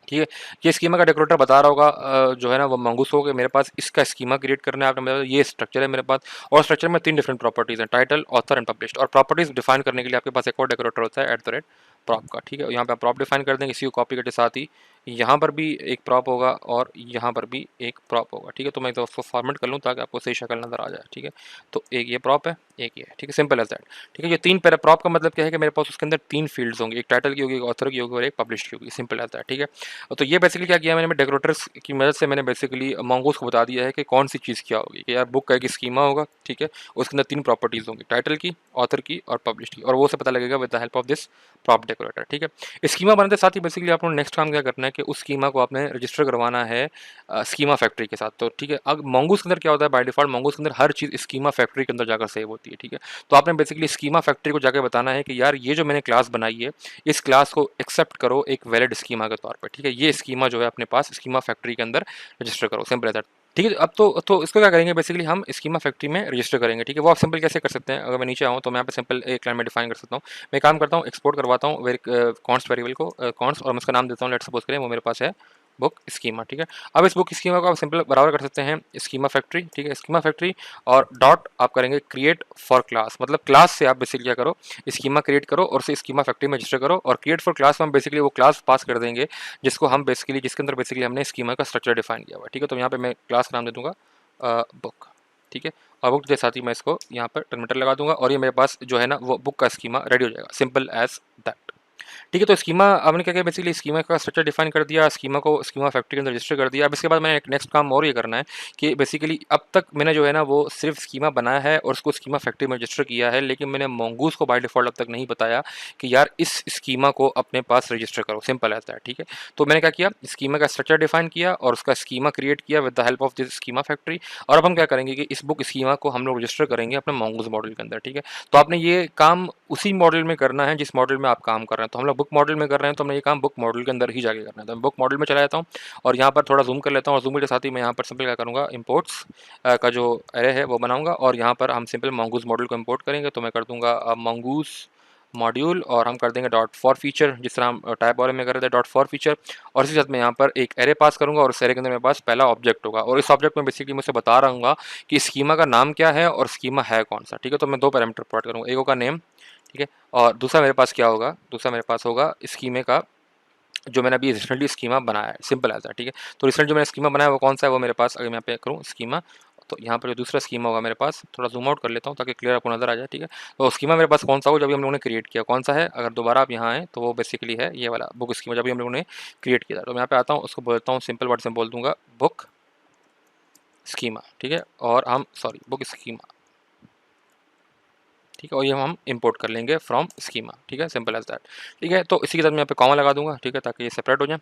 ठीक है, ये स्कीमा का डेकोरेटर बता रहा होगा जो है ना वो मंगूस हो, कि मेरे पास इसका स्कीमा क्रिएट करना है, आपने मेरे ये स्ट्रक्चर है मेरे पास, और स्ट्रक्चर में 3 डिफरेंट प्रॉपर्टीज हैं, टाइटल, ऑथर एंड पब्लिश्ड। और प्रॉपर्टीज डिफाइन करने के लिए आपके पास एक और डेकोरेटर होता है प्रॉप का। ठीक है, यहाँ पे आप प्रॉप डिफाइन कर देंगे, इसी को कॉपी करके साथ ही यहाँ पर भी एक प्रॉप होगा, और यहाँ पर भी एक प्रॉप होगा। ठीक है, तो मैं तो उसको फॉर्मेट कर लूँ ताकि आपको सही शक्ल नजर आ जाए। ठीक है, तो एक ये प्रॉप है, एक ये है। ठीक है, सिंपल एज दैट। ठीक है, ये 3 प्रॉप का मतलब क्या है कि मेरे पास उसके अंदर 3 फील्ड्स होंगे, एक टाइटल की होगी, एक ऑथर की होगी, और एक पब्लिश्ड की होगी, सिंपल एज दैट। ठीक है, तो ये बेसिकली क्या किया मैंने डेकोरेटर्स की मदद से, मैंने बेसिकली मंगोस को बता दिया है कि कौन सी चीज़ क्या होगी, कि यार बुक का एक स्कीमा होगा। ठीक है, उसके अंदर 3 प्रॉपर्टीज़ होंगी, टाइटल की, ऑथर की, और पब्लिश की, और वो से पता लगेगा with the help of this prop decorator. ठीक है, स्कीमा बनाते साथ ही बेसिकली आपको नेक्स्ट काम क्या करना है कि उस स्कीमा को आपने रजिस्टर करवाना है स्कीमा फैक्ट्री के साथ। तो ठीक है, अब मंगूस के अंदर क्या होता है, बाय डिफॉल्ट मंगूस के अंदर हर चीज़ स्कीमा फैक्ट्री के अंदर जाकर सेव होती है। ठीक है, तो आपने बेसिकली स्कीमा फैक्ट्री को जाकर बताना है कि यार ये जो मैंने क्लास बनाई है, इस क्लास को एक्सेप्ट करो एक वैलिड स्कीमा के तौर पर। ठीक है, ये स्कीमा जो है अपने पास स्कीमा फैक्ट्री के अंदर रजिस्टर करो, सिंपल है दैट। ठीक है, अब तो इसको क्या करेंगे, बेसिकली हम स्कीमा फैक्ट्री में रजिस्टर करेंगे। ठीक है, वो आप सिंपल कैसे कर सकते हैं, अगर मैं नीचे आऊँ तो मैं यहाँ पे सिंपल एक लाइन में डिफाइन कर सकता हूँ। मैं काम करता हूँ, एक्सपोर्ट करवाता हूँ कॉन्स्ट वेरिएबल को, कॉन्स्ट, और मैं उसका नाम देता हूँ, लेट्स सपोज करें वो मेरे पास है बुक स्कीमा, ठीक है। अब इस बुक स्कीमा को आप सिंपल बराबर कर सकते हैं स्कीमा फैक्ट्री, ठीक है, स्कीमा फैक्ट्री और डॉट आप करेंगे क्रिएट फॉर क्लास, मतलब क्लास से आप बेसिकली क्या करो, स्कीमा क्रिएट करो और उसे स्कीमा फैक्ट्री में रजिस्टर करो, और क्रिएट फॉर क्लास में हम बेसिकली वो क्लास पास कर देंगे जिसको हम बेसिकली, जिसके अंदर बेसिकली हमने स्कीमा का स्ट्रक्चर डिफाइन किया हुआ है, ठीक है। तो यहाँ पे मैं क्लास का नाम दे दूंगा बुक, ठीक है। और बुक के साथ ही मैं इसको यहाँ पर टर्मिनेटर लगा दूंगा और ये मेरे पास जो है ना वो बुक का स्कीमा रेडी हो जाएगा, सिंपल एज दैट, ठीक है। तो स्कीमा आपने क्या किया, बेसिकली स्कीमा का स्ट्रक्चर डिफाइन कर दिया, स्कीमा को स्कीमा फैक्ट्री के अंदर रजिस्टर कर दिया। अब इसके बाद मैंने एक नेक्स्ट काम और ये करना है कि बेसिकली अब तक मैंने जो है ना वो सिर्फ स्कीमा बनाया है और उसको स्कीमा फैक्ट्री में रजिस्टर किया है, लेकिन मैंने मोंगूज को बाय डिफॉल्ट अब तक नहीं बताया कि यार इस स्कीमा को अपने पास रजिस्टर करो, सिंपल ऐसा है, ठीक है। तो मैंने क्या किया, स्कीमा का स्ट्रक्चर डिफाइन किया और उसका स्कीमा क्रिएट किया with the help of this schema factory. और अब हम क्या करेंगे कि इस बुक स्कीमा को हम लोग रजिस्टर करेंगे अपने मोंगूज मॉडल के अंदर, ठीक है। तो आपने ये काम उसी मॉडल में करना है जिस मॉडल में आप काम कर रहे हैं। तो हम लोग बुक मॉडल में कर रहे हैं तो हमने ये काम बुक मॉडल के अंदर ही जाके करना है। तो मैं बुक मॉडल में चला जाता हूँ और यहाँ पर थोड़ा जूम कर लेता हूँ और जूम के साथ ही मैं यहाँ पर सिंपल क्या करूँगा, इंपोर्ट्स का जो एरे है वो बनाऊंगा और यहाँ पर हम सिंपल मंगूज मॉडल को इंपोर्ट करेंगे। तो मैं कर दूंगा मंगूज मॉड्यूल और हम कर देंगे डॉट फॉर फीचर, जिस तरह हम टाइप और में कर रहे थे डॉट फॉर फीचर, और इसी साथ मैं यहाँ पर एक एरे पास करूँगा और उस एरे के अंदर मेरे पास पहला ऑब्जेक्ट होगा और इस ऑब्जेक्ट में बेसिकली मुझे बता रहूँगा कि स्कीमा का नाम क्या है और स्कीमा है कौन सा, ठीक है। तो मैं दो पैरामीटर प्रोवाइड करूँगा, एक होगा नेम, ठीक है, और दूसरा मेरे पास क्या होगा, दूसरा मेरे पास होगा स्कीमे का जो मैंने अभी रिसेंटली स्कीमा बनाया है, सिंपल ऐसा, ठीक है। तो रिसेंट जो मैंने स्कीमा बनाया है वो कौन सा है, वो मेरे पास, अगर मैं यहाँ पे करूँ स्कीमा, तो यहाँ पर जो दूसरा स्कीमा होगा मेरे पास, थोड़ा जूम आउट कर लेता हूँ ताकि क्लियर आपको नजर आ जाए, ठीक है। तो स्कीमा मेरे पास कौन सा हो, जब हम लोगों ने क्रिएट किया, कौन सा है, अगर दोबारा आप यहाँ आए तो वो बेसिकली है ये वाला बुक स्कीमा, जब हम लोगों ने क्रिएट किया था। तो मैं यहाँ पे आता हूँ, उसको बोलता हूँ सिंपल वर्ड से बोल दूंगा बुक स्कीमा, ठीक है, और हम सॉरी बुक स्कीमा, ठीक है, और ये हम इंपोर्ट कर लेंगे फ्रॉम स्कीमा, ठीक है, सिंपल एज दैट, ठीक है। तो इसी के साथ मैं यहाँ पे कॉमा लगा दूंगा, ठीक है, ताकि ये सेपरेट हो जाए।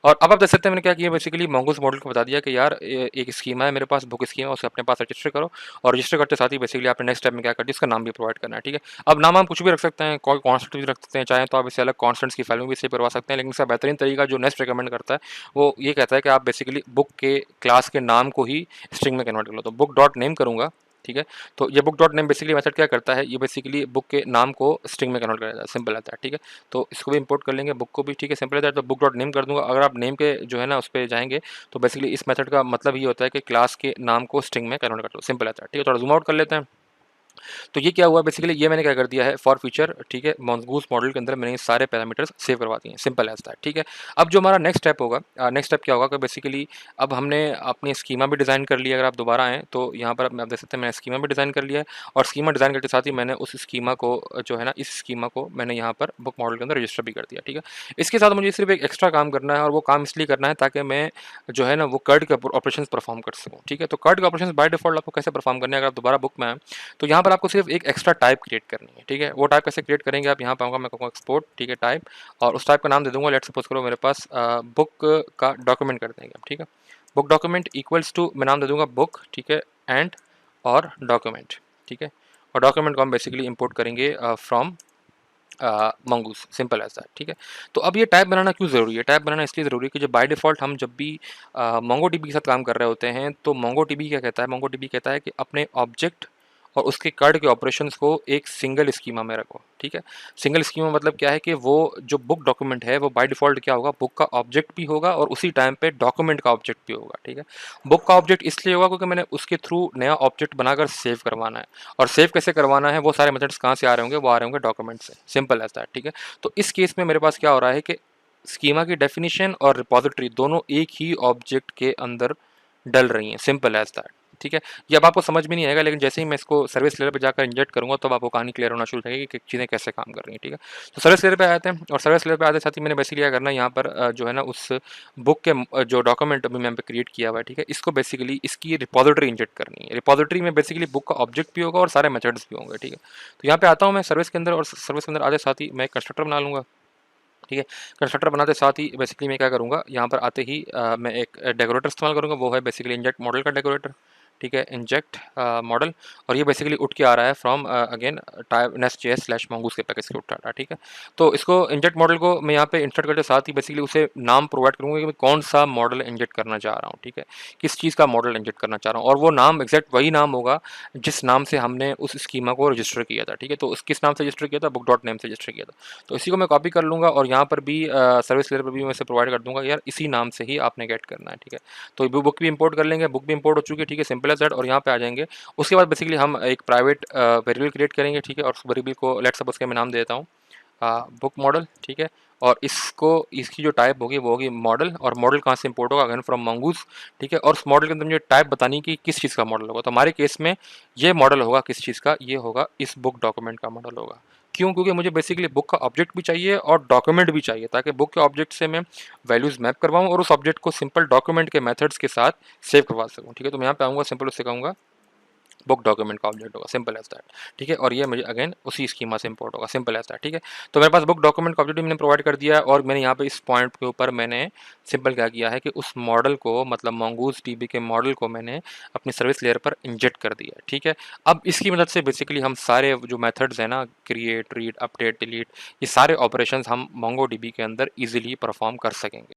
और अब आप देख सकते हैं मैंने क्या किया, बेसिकली मंगूस मॉडल को बता दिया कि यार एक स्कीमा है मेरे पास, बुक स्कीमा, उसे अपने पास रजिस्टर करो और रजिस्टर करते साथ ही बेसिकली आपने नेक्स्ट स्टेप में क्या करना है, इसका नाम भी प्रोवाइड करना है, ठीक है। अब नाम हम कुछ भी रख सकते हैं, कोई कॉन्स्टेंट भी रख सकते हैं, चाहे तो आप इसे अलग कॉन्स्टेंट्स की फाइल में भी सेव करवा सकते हैं, लेकिन इसका बेहतरीन तरीका जो नेक्स्ट रिकमेंड करता है वो ये कहता है कि आप बेसिकली बुक के क्लास के नाम को ही स्ट्रिंग में कन्वर्ट कर लो। तो बुक डॉट नेम करूँगा, ठीक है। तो ये book dot name basically method क्या करता है, ये बेसिकली बुक के नाम को स्ट्रिंग में कन्वर्ट कर देता है, सिंपल आता है, ठीक है। तो इसको भी इंपोर्ट कर लेंगे, बुक को भी, ठीक है, सिंपल आता है। तो बुक डॉट नेम कर दूंगा, अगर आप नेम के जो है ना उस पर जाएंगे तो बेसिकली इस मेथड का मतलब ये होता है कि क्लास के नाम को स्ट्रिंग में कन्वर्ट कर दो, सिंपल आता है, ठीक है। थोड़ा जूम आउट कर लेते हैं। तो ये क्या हुआ, बेसिकली ये मैंने क्या कर दिया है फॉर फीचर, ठीक है, मंगूस मॉडल के अंदर मैंने सारे पैरामीटर्स सेव करवा दिए हैं, सिंपल एज दैट, ठीक है। अब जो हमारा नेक्स्ट स्टेप होगा, नेक्स्ट स्टेप क्या होगा कि बेसिकली अब हमने अपनी स्कीमा भी डिज़ाइन कर लिया, अगर आप दोबारा आएँ तो यहाँ पर आप देख सकते हैं मैंने स्कीमा भी डिज़ाइन कर लिया है और स्कीमा डिज़ाइन करते साथ ही मैंने उस स्कीमा को जो है ना, इस स्कीमा को मैंने यहाँ पर बुक मॉडल के अंदर रजिस्टर भी कर दिया, ठीक है। इसके साथ मुझे सिर्फ एक एक्स्ट्रा काम करना है और वो काम इसलिए करना है ताकि मैं जो है ना वो कर्ड के ऑपरेशन परफॉर्म कर सकूँ, ठीक है। तो कर्ड के ऑपरेशन बाय डिफॉल्ट आपको कैसे परफॉर्म करने हैं, अगर आप दोबारा बुक में आए तो यहाँ पर आपको सिर्फ एक एक्स्ट्रा टाइप क्रिएट करनी है, ठीक है। वो टाइप कैसे क्रिएट करेंगे, आप यहाँ पे आऊँगा, मैं कहूँगा एक्सपोर्ट, ठीक है, टाइप, और उस टाइप का नाम दे दूंगा, लेट सपोज करो मेरे पास बुक का डॉक्यूमेंट कर देंगे, ठीक है। बुक डॉक्यूमेंट इक्वल्स टू, मैं नाम दे दूंगा बुक, ठीक है, एंड और डॉक्यूमेंट, ठीक है। और डॉक्यूमेंट को हम बेसिकली इंपोर्ट करेंगे फ्रॉम मंगूस, सिंपल ऐसा है, ठीक है। तो अब ये टाइप बनाना क्यों ज़रूरी है, टाइप बनाना इसलिए ज़रूरी है कि जब बाय डिफ़ॉल्ट हम जब भी मोंगो डीबी के साथ काम कर रहे होते हैं तो मोंगो डीबी क्या कहता है, मोंगो डीबी कहता है कि अपने ऑब्जेक्ट और उसके कार्ड के ऑपरेशंस को एक सिंगल स्कीमा में रखो, ठीक है। सिंगल स्कीमा मतलब क्या है कि वो जो बुक डॉक्यूमेंट है वो बाय डिफ़ॉल्ट क्या होगा, बुक का ऑब्जेक्ट भी होगा और उसी टाइम पे डॉक्यूमेंट का ऑब्जेक्ट भी होगा, ठीक है। बुक का ऑब्जेक्ट इसलिए होगा क्योंकि मैंने उसके थ्रू नया ऑब्जेक्ट बनाकर सेव करवाना है, और सेव कैसे करवाना है, वो सारे मेथड्स कहाँ से आ रहे होंगे, वो आ रहे होंगे डॉक्यूमेंट से, सिंपल ऐसा है, ठीक है। तो इस केस में मेरे पास क्या हो रहा है कि स्कीमा की डेफिनेशन और रिपॉजिटरी दोनों एक ही ऑब्जेक्ट के अंदर डल रही हैं, सिंपल एज दैट, ठीक है। ये अब आपको समझ में नहीं आएगा, लेकिन जैसे ही मैं इसको सर्विस लेयर पे जाकर इंजेक्ट करूंगा तब आपको कहानी क्लियर होना शुरू हो जाएगी कि चीज़ें कैसे काम कर रही हैं, ठीक है। तो सर्विस लेयर पे आते हैं और सर्विस लेयर पे आते साथ ही मैंने बेसिकली क्या करना है, यहाँ पर जो है ना उस बुक के जो डॉक्यूमेंट अभी मैं क्रिएट किया हुआ है, ठीक है, इसको बेसिकली इसकी रिपॉजिटरी इंजेक्ट करनी है। रिपॉजिटरी में बेसिकली बुक का ऑब्जेक्ट भी होगा और सारे मेथड्स भी होंगे, ठीक है। तो यहाँ पे आता हूँ मैं सर्विस के अंदर, और सर्विस के अंदर आते साथ ही मैं एक कंस्ट्रक्टर बना लूँगा, ठीक है। कंस्ट्रक्टर बनाते साथ ही बेसिकली मैं क्या करूँगा, यहाँ पर आते ही मैं एक डेकोरेटर इस्तेमाल करूँगा, वो है बेसिकली इंजेक्ट मॉडल का डेकोरेटर, ठीक है, इंजेक्ट मॉडल, और ये बेसिकली उठ के आ रहा है from again type nest.js slash mongoose के पैकेज के उठा रहा है। ठीक है, तो इसको इंजेक्ट मॉडल को मैं यहाँ पे इंसर्ट करते साथ ही बेसिकली उसे नाम प्रोवाइड करूँगा कि मैं कौन सा मॉडल इंजेक्ट करना चाह रहा हूँ। ठीक है, किस चीज़ का मॉडल इंजेक्ट करना चाह रहा हूँ, और वो नाम एग्जैक्ट वही नाम होगा जिस नाम से हमने उस स्कीमा को रजिस्टर किया था। ठीक है, तो किस नाम से रजिस्टर किया था, बुक डॉट नेम से रजिस्टर किया था। तो इसी को मैं कॉपी कर लूँगा और यहाँ पर भी सर्विस लेयर पर भी मैं इसे प्रोवाइड कर दूंगा यार इसी नाम से ही आपने गेट करना है। ठीक है, तो बुक भी इंपोर्ट कर लेंगे, बुक भी इंपोर्ट हो चुकी है। ठीक है, सिंपल एज दैट, और यहाँ पे आ जाएंगे। उसके बाद बेसिकली हम एक प्राइवेट वेरिएबल क्रिएट करेंगे। ठीक है, और उस वेरिएबल को लेट्स सपोज के मैं नाम दे देता हूँ बुक मॉडल। ठीक है, और इसको इसकी जो टाइप होगी वो होगी मॉडल, और मॉडल कहाँ से इंपोर्ट होगा, अगेन फ्रॉम मंगूज। ठीक है, और उस मॉडल के अंदर मुझे टाइप बतानी कि किस चीज़ का मॉडल होगा। तो हमारे केस में ये मॉडल होगा किस चीज़ का, ये होगा इस बुक डॉक्यूमेंट का मॉडल होगा। क्यों? क्योंकि मुझे बेसिकली बुक का ऑब्जेक्ट भी चाहिए और डॉक्यूमेंट भी चाहिए, ताकि बुक के ऑब्जेक्ट से मैं वैल्यूज़ मैप करवाऊँ और उस ऑब्जेक्ट को सिंपल डॉक्यूमेंट के मेथड्स के साथ सेव करवा सकूँ। ठीक है, तो मैं यहाँ पे आऊँगा, सिंपल उससे कहूँगा बुक डॉक्यूमेंट का ऑब्जेक्ट होगा, सिंपल एज दैट। ठीक है, और ये मुझे अगेन उसी स्कीमा से इंपोर्ट होगा, सिंपल एज दैट। ठीक है, तो मेरे पास बुक डॉक्यूमेंट का ऑब्जेक्ट मैंने प्रोवाइड कर दिया है, और मैंने यहाँ पे इस पॉइंट के ऊपर मैंने सिंपल क्या किया है कि उस मॉडल को, मतलब मंगूज डीबी के मॉडल को मैंने अपनी सर्विस लेयर पर इंजेक्ट कर दिया है। ठीक है, अब इसकी मदद से बेसिकली हम सारे जो मेथड्स हैं ना, क्रिएट, रीड, अपडेट, डिलीट, ये सारे ऑपरेशंस हम मोंगो डीबी के अंदर ईजिली परफॉर्म कर सकेंगे।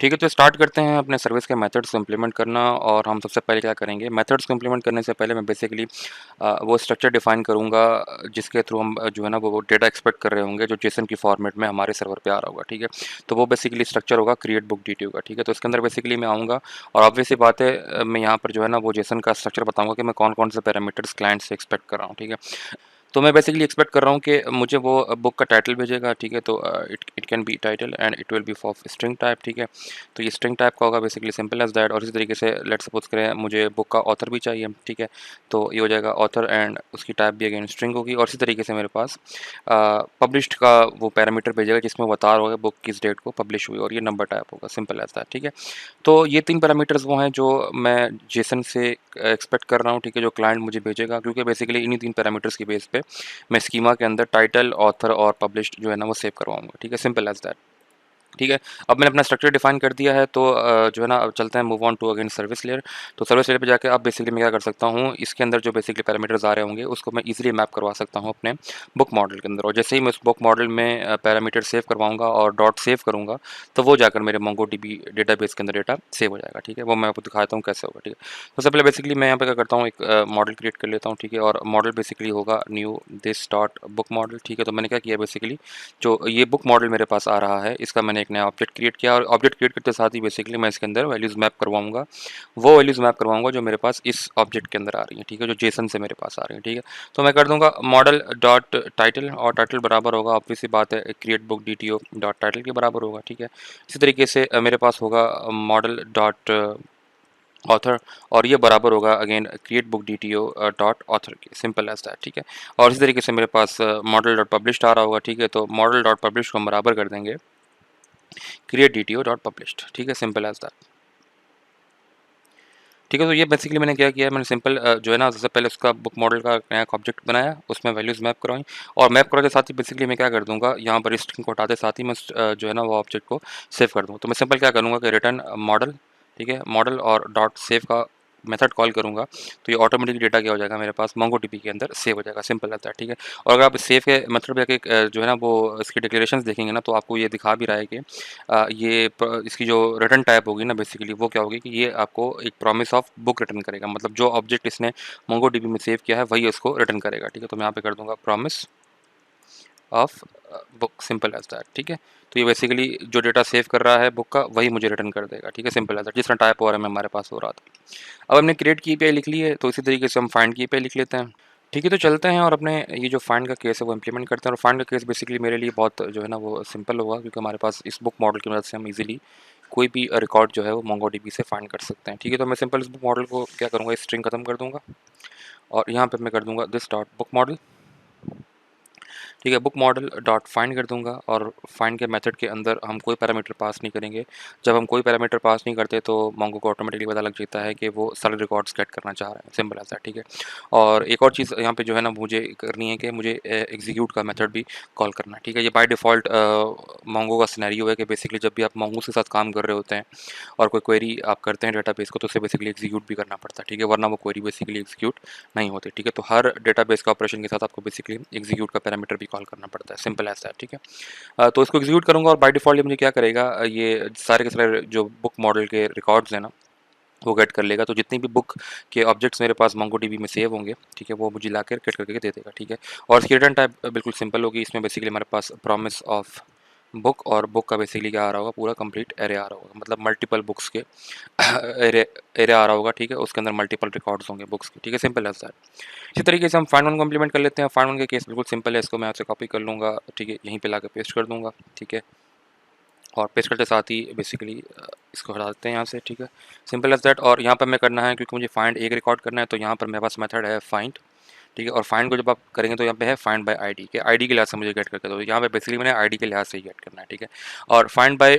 ठीक है, तो स्टार्ट करते हैं अपने सर्विस के मेथड्स को इम्प्लीमेंट करना। और हम सबसे पहले क्या करेंगे, मेथड्स को इम्प्लीमेंट करने से पहले मैं बेसिकली वो स्ट्रक्चर डिफाइन करूँगा जिसके थ्रू हम जो है ना वो डेटा एक्सपेक्ट कर रहे होंगे, जो जेसन की फॉर्मेट में हमारे सर्वर पे आ रहा होगा। ठीक है, तो वो बेसिकली स्ट्रक्चर होगा क्रिएट बुक डिटेल का। ठीक है, तो इसके अंदर बेसिकली मैं आऊँगा और ऑब्वियस सी बात है मैं यहाँ पर जो है ना वो जेसन का स्ट्रक्चर बताऊँगा कि मैं कौन कौन से पैरामीटर्स क्लाइंट से एक्सपेक्ट कर रहा हूँ। ठीक है, तो मैं बेसिकली एक्सपेक्ट कर रहा हूँ कि मुझे वो बुक का टाइटल भेजेगा। ठीक है, तो it can be title and it will be of string type. ठीक है, तो ये स्ट्रिंग टाइप का होगा बेसिकली, सिंपल एज दैट। और इसी तरीके से लेट्स सपोज करें मुझे बुक का ऑथर भी चाहिए। ठीक है, तो ये हो जाएगा ऑथर एंड उसकी टाइप भी अगेन स्ट्रिंग होगी। और इसी तरीके से मेरे पास पब्लिश्ड का वो पैरामीटर भेजेगा जिसमें बता रहा होगा बुक किस डेट को पब्लिश हुई, और ये नंबर टाइप होगा, सिंपल एज दैट। ठीक है, तो ये 3 पैरामीटर्स वो हैं जो मैं जेसन से एक्सपेक्ट कर रहा हूँ। ठीक है, जो क्लाइंट मुझे भेजेगा, क्योंकि बेसिकली इन्हीं 3 पैरामीटर्स की बेस पे मैं स्कीमा के अंदर टाइटल, ऑथर और पब्लिश्ड जो है ना वो सेव करवाऊँगा। ठीक है, सिंपल एज दैट। ठीक है, अब मैंने अपना स्ट्रक्चर डिफाइन कर दिया है, तो जो है ना अब चलते हैं move on to again service layer. तो सर्विस लेयर पे जाके अब बेसिकली मैं क्या कर सकता हूँ, इसके अंदर जो बेसिकली पैरामीटर्स आ रहे होंगे उसको मैं इजीली मैप करवा सकता हूँ अपने बुक मॉडल के अंदर। और जैसे ही मैं उस बुक मॉडल में पैरामीटर सेव करवाऊंगा और डॉट सेव करूँगा, तो वो जाकर मेरे मोंगो डीबी डेटाबेस के अंदर डेटा सेव हो जाएगा। ठीक है, वो मैं आपको दिखाता हूँ कैसे होगा। ठीक है, तो सबसे पहले बेसिकली मैं यहाँ पे क्या करता हूँ, एक मॉडल क्रिएट कर लेता हूँ। ठीक है, और मॉडल बेसिकली होगा new this dot book model. ठीक है, तो मैंने क्या किया, बेसिकली जो ये बुक मॉडल मेरे पास आ रहा है इसका मैंने एक नया ऑब्जेक्ट क्रिएट किया, और ऑब्जेक्ट क्रिएट करते साथ ही बेसिकली मैं इसके अंदर वैल्यूज़ मैप करवाऊंगा, वो वैल्यूज़ मैप करवाऊंगा जो मेरे पास इस ऑब्जेक्ट के अंदर आ रही है। ठीक है, जो जेसन से मेरे पास आ रही है। ठीक है, तो मैं कर दूंगा मॉडल डॉट टाइटल, और टाइटल बराबर होगा ऑब्वियस सी बात है create book DTO dot title के बराबर होगा। ठीक है, इसी तरीके से मेरे पास होगा मॉडल डॉट ऑथर, और ये बराबर होगा again create book DTO dot author के, सिंपल एज दैट। ठीक है, और इसी तरीके से मेरे पास मॉडल डॉट पब्लिश्ड आ रहा होगा। ठीक है, तो मॉडल डॉट पब्लिश को हम बराबर कर देंगे क्रिएट डीटीओ डॉट पब्लिश्ड। ठीक है, सिंपल एज दैट। ठीक है, तो ये बेसिकली मैंने क्या किया है, मैंने सिंपल जो है ना सबसे पहले उसका बुक मॉडल का नया ऑब्जेक्ट बनाया, उसमें वैल्यूज़ मैप करवाई, और मैप करवाते साथ ही बेसिकली मैं क्या कर दूंगा, यहाँ पर स्ट्रिंग को हटाते साथ ही मैं जो है ना वो ऑब्जेक्ट को सेव कर दूँगा। तो मैं सिंपल क्या करूँगा कि रिटर्न मॉडल, ठीक है, मॉडल और डॉट सेव का मेथड कॉल करूँगा, तो ये ऑटोमेटिकली डेटा क्या हो जाएगा मेरे पास मोंगो डीबी के अंदर सेव हो जाएगा, सिंपल रहता है। ठीक है, और अगर आप सेव के मेथड पे जाके जो है ना वो इसकी डिक्लेरेशंस देखेंगे ना, तो आपको ये दिखा भी रहा है कि इसकी जो रिटर्न टाइप होगी ना बेसिकली वो क्या होगी कि ये आपको एक प्रॉमिस ऑफ बुक रिटर्न करेगा, मतलब जो ऑब्जेक्ट इसने मोंगो डीबी में सेव किया है वही उसको रिटर्न करेगा। ठीक है, तो मैं यहाँ पे कर दूंगा promise of book, simple as that. ठीक है, तो ये बेसिकली जो डेटा सेव कर रहा है बुक का वही मुझे रिटर्न कर देगा। ठीक है, सिंपल एज दैट, जिस तरह टाइप हो रहा है हमारे पास हो रहा था। अब हमने क्रिएट की एपीआई लिख ली है, तो इसी तरीके से हम फाइंड की एपीआई लिख लेते हैं। ठीक है, तो चलते हैं और अपने ये जो फाइंड का केस है वो इम्प्लीमेंट करते हैं। और फाइंड का केस बेसिकली मेरे लिए बहुत जो है ना वो सिंपल होगा, क्योंकि हमारे पास इस बुक मॉडल की मदद से हम इजीली कोई भी रिकॉर्ड जो है वो मोंगो डीबी से फाइंड कर सकते हैं। ठीक है, तो मैं सिंपल इस बुक मॉडल को क्या करूँगा, स्ट्रिंग खत्म कर दूंगा, और यहाँ पे मैं कर दूंगा दिस डॉट बुक मॉडल। ठीक है, बुक मॉडल डॉट फाइंड कर दूंगा और फाइंड के मेथड के अंदर हम कोई पैरामीटर पास नहीं करेंगे। जब हम कोई पैरामीटर पास नहीं करते तो मोंगो को ऑटोमेटिकली पता लग जाता है कि वो सारे रिकॉर्ड्स गेट करना चाह रहे हैं, सिंपल ऐसा है। ठीक है, और एक और चीज़ यहाँ पे जो है ना मुझे करनी है कि मुझे एग्जीक्यूट का मेथड भी कॉल करना है। ठीक है, ये बाय डिफ़ॉल्ट मोंगो का सिनेरियो है कि बेसिकली जब भी आप मोंगो के साथ काम कर रहे होते हैं और कोई क्वेरी आप करते हैं डेटाबेस को, तो उसे बेसिकली एग्जीक्यूट भी करना पड़ता है। ठीक है, वरना वो क्वेरी बेसिकली एग्जीक्यूट नहीं होती। ठीक है, तो हर डेटाबेस का ऑपरेशन के साथ आपको बेसिकली एग्जीक्यूट का पैरामीटर भी कॉल करना पड़ता है, सिंपल ऐसा है। ठीक है, तो इसको एग्जीक्यूट करूँगा और बाय डिफ़ॉल्ट ये मुझे क्या करेगा, ये सारे के सारे जो बुक मॉडल के रिकॉर्ड्स हैं ना वो गेट कर लेगा। तो जितनी भी बुक के ऑब्जेक्ट्स मेरे पास मोंगोडीबी में सेव होंगे, ठीक है, वो मुझे लाकर गेट करके दे देगा। ठीक है, और इसकी रिटर्न टाइप बिल्कुल सिंपल होगी। इसमें बेसिकली हमारे पास प्रॉमिस ऑफ बुक और बुक का बेसिकली क्या आ रहा होगा, पूरा कंप्लीट एरे आ रहा होगा, मतलब मल्टीपल बुक्स के एरे एरे आ रहा होगा। ठीक है, उसके अंदर मल्टीपल रिकॉर्ड्स होंगे बुक्स के। ठीक है, सिंपल ऐसा है। इसी तरीके से हम फाइंड वन को इम्प्लीमेंट कर लेते हैं। फाइंड वन का केस बिल्कुल सिंपल है, इसको मैं आपसे कॉपी कर लूँगा। ठीक है, यहीं पे लाकर पेस्ट कर दूँगा। ठीक है, और पेस्ट करते साथ ही बेसिकली इसको हटा देते हैं यहाँ से। ठीक है, सिंपल एज दैट। और यहाँ पर मैं करना है क्योंकि मुझे फाइंड एक रिकॉर्ड करना है, तो यहाँ पर मेरे पास मेथड है फाइंड। ठीक है, और फाइंड को जब आप करेंगे तो यहाँ पे है फाइंड बाय आईडी के, आईडी के लिहाज से मुझे गेट करके दो। यहाँ पे बेसिकली मैंने आईडी के लिहाज से ही गेट करना है। ठीक है, और फाइंड बाय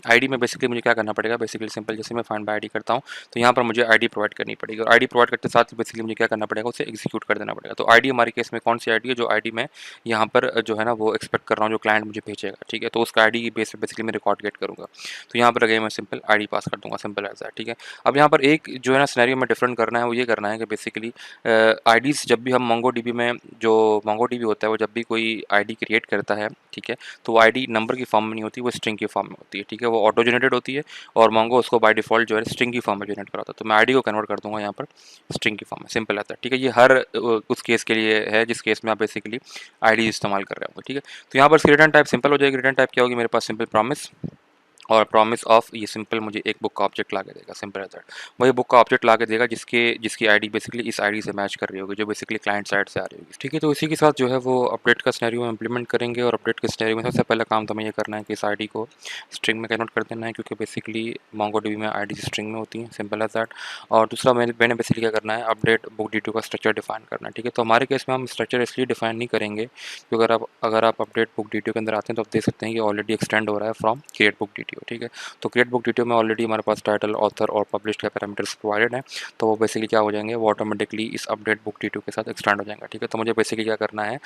आईडी में बेसिकली मुझे क्या करना पड़ेगा, बेसिकली सिंपल जैसे मैं फाइंड बाय आईडी करता हूँ तो यहाँ पर मुझे आईडी प्रोवाइड करनी पड़ेगी, और आईडी प्रोवाइड करते साथ ही बेसिकली मुझे क्या करना पड़ेगा, उसे एग्जीक्यूट कर देना पड़ेगा। तो आईडी हमारे केस में कौन सी आईडी है, जो आईडी मैं यहाँ पर जो है ना वो एक्सपेक्ट कर रहा हूँ जो क्लाइंट मुझे भेजेगा। ठीक है, तो उसका आईडी की बेस पर बेसिकली मैं रिकॉर्ड गेट करूँगा। तो यहाँ पर अगर मैं सिंपल आईडी पास कर दूँगा, सिंपल ऐसा है। ठीक है, अब यहाँ पर एक जो है ना सिनेरियो में डिफरेंट करना है, वो ये करना है कि बेसिकली आईडीज़ जब भी हम मोंगोडीबी में, जो मोंगोडीबी होता है वो जब भी कोई आईडी क्रिएट करता है, ठीक है, तो वो आईडी नंबर की फॉर्म में नहीं होती, वो स्ट्रिंग की फॉर्म में होती है। ठीक है, वो ऑटो जनरेटेड होती है और मोंगो उसको बाय डिफ़ॉल्ट जो है स्ट्रिंग की फॉर्म में जनरेट कराता है। तो मैं आईडी को कन्वर्ट कर दूँगा यहाँ पर स्ट्रिंग की फॉर्म में, सिंपल आता है। ठीक है, ये हर उस केस के लिए है जिस केस में आप बेसिकली आईडी इस्तेमाल कर रहे होंगे। ठीक है, तो यहाँ पर रिटर्न टाइप सिंपल हो जाएगी। रिटर्न टाइप क्या होगी, मेरे पास सिंपल प्रॉमिस और प्रॉमिस ऑफ, ये सिंपल मुझे एक बुक का ऑब्जेक्ट ला के देगा, सिंपल एज दैट। वही बुक का ऑब्जेक्ट ला के देगा जिसकी आईडी बेसिकली इस आईडी से मैच कर रही होगी, जो बेसिकली क्लाइंट साइड से आ रही होगी। ठीक है, तो इसी के साथ जो है वो अपडेट का सिनेरियो इंप्लीमेंट करेंगे, और अपडेट के सिनेरियो में सबसे पहला काम तो हमें ये करना है कि इस आईडी को स्ट्रिंग में कन्वर्ट कर देना है, क्योंकि बेसिकली मोंगोडीबी में आईडी स्ट्रिंग में होती है, सिंपल एज दैट। और दूसरा मैंने बेसिकली क्या करना है, अपडेट बुक डिटेल का स्ट्रक्चर डिफाइन करना है। ठीक है, तो हमारे केस में हम स्ट्रक्चर इसलिए डिफाइन नहीं करेंगे क्योंकि अगर आप अपडेट बुक डिटेल के अंदर आते हैं तो आप देख सकते हैं कि ऑलरेडी एक्सटेंड हो रहा है फ्रॉम क्रिएट बुक डिटेल। ठीक है, तो क्रिएट बुक डिटेल में ऑलरेडी हमारे पास टाइटल, ऑथर और पब्लिश्ड के पैरामीटर्स प्रोवाइडेड हैं, तो वो बेसिकली क्या हो जाएंगे, वो ऑटोमेटिकली इस अपडेट बुक डिटेल के साथ एक्सटेंड हो जाएंगे। ठीक है, तो मुझे बेसिकली क्या करना है,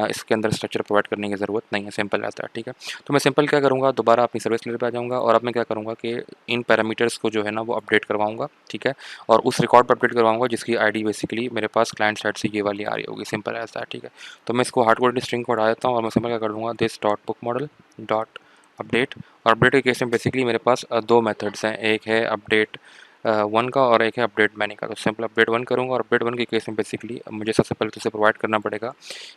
इसके अंदर स्ट्रक्चर प्रोवाइड करने की ज़रूरत नहीं है, सिंपल रहता है। ठीक है, तो मैं सिंपल क्या करूँगा, दोबारा अपनी सर्विस लेयर पे आ जाऊँगा और अब मैं क्या करूँगा कि इन पैरामीटर्स को जो है ना वो अपडेट करवाऊँगा। ठीक है, और उस रिकॉर्ड पर अपडेट करवाऊँगा जिसकी आईडी बेसिकली मेरे पास क्लाइंट साइड से ये वाली आ रही होगी, सिंपल ऐसा है। ठीक है, तो मैं इसको हार्ड कोड स्ट्रिंग को हटा देता हूँ और मैं सिंपल क्या कर दूँगा, this dot book model dot update. और अपडेट के केस में बेसिकली मेरे पास दो मेथड्स हैं, एक है अपडेट वन का और एक है अपडेट मैनी का। तो सिंपल अपडेट वन करूँगा, और अपडेट वन के केस में बेसिकली मुझे सबसे पहले तो उसे प्रोवाइड करना पड़ेगा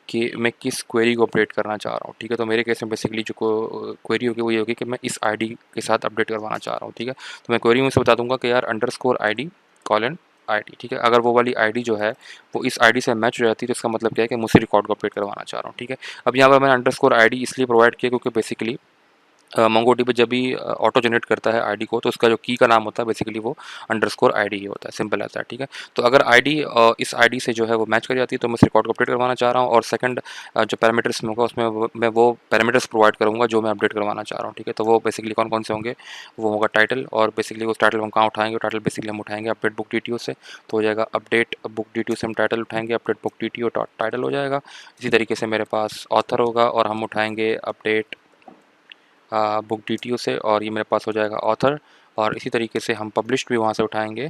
कि मैं किस क्वेरी को अपडेट करना चाह रहा हूँ। ठीक है, तो मेरे केस में बेसिकली जो क्वेरी होगी वो ये होगी कि मैं इस आईडी के साथ अपडेट करवाना चाह रहा हूँ। ठीक है, तो मैं क्वेरी में से बता दूंगा कि यार अंडरस्कोर आईडी कॉलन आईडी। ठीक है, अगर वो वाली आईडी जो है वो इस आईडी से मैच हो जाती है तो इसका मतलब क्या है कि मैं उसी रिकॉर्ड को अपडेट करवाना चाह रहा हूँ। ठीक है, अब यहाँ पर मैंने अंडरस्कोर आईडी इसलिए प्रोवाइड किया क्योंकि बेसिकली मोंगोडीबी जब भी ऑटो जनरेट करता है आईडी को, तो उसका जो की का नाम होता है बेसिकली वो अंडरस्कोर आईडी ही होता है, सिंपल ऐसा है। ठीक है, तो अगर आईडी इस आईडी से जो है वो मैच कर जाती है तो मैं इस रिकॉर्ड को अपडेट करवाना चाह रहा हूँ, और सेकंड जो पैरामीटर्स में होगा उसमें मैं वो पैरामीटर्स प्रोवाइड करूँगा जो मैं अपडेट करवाना चाह रहा हूँ। ठीक है, तो वो बेसिकली कौन कौन से होंगे, वो होगा टाइटल, और बेसिकली उस टाइटल हम कहाँ उठाएंगे, टाइटल बेसिकली हम उठाएंगे अपडेट बुक डिटेल से, तो हो जाएगा अपडेट बुक डिटेल से हम टाइटल उठाएंगे, update book detail dot title हो जाएगा। इसी तरीके से मेरे पास ऑथर होगा और हम उठाएंगे अपडेट बुक डिटेल से, और ये मेरे पास हो जाएगा ऑथर। और इसी तरीके से हम पब्लिश्ड भी वहाँ से उठाएंगे,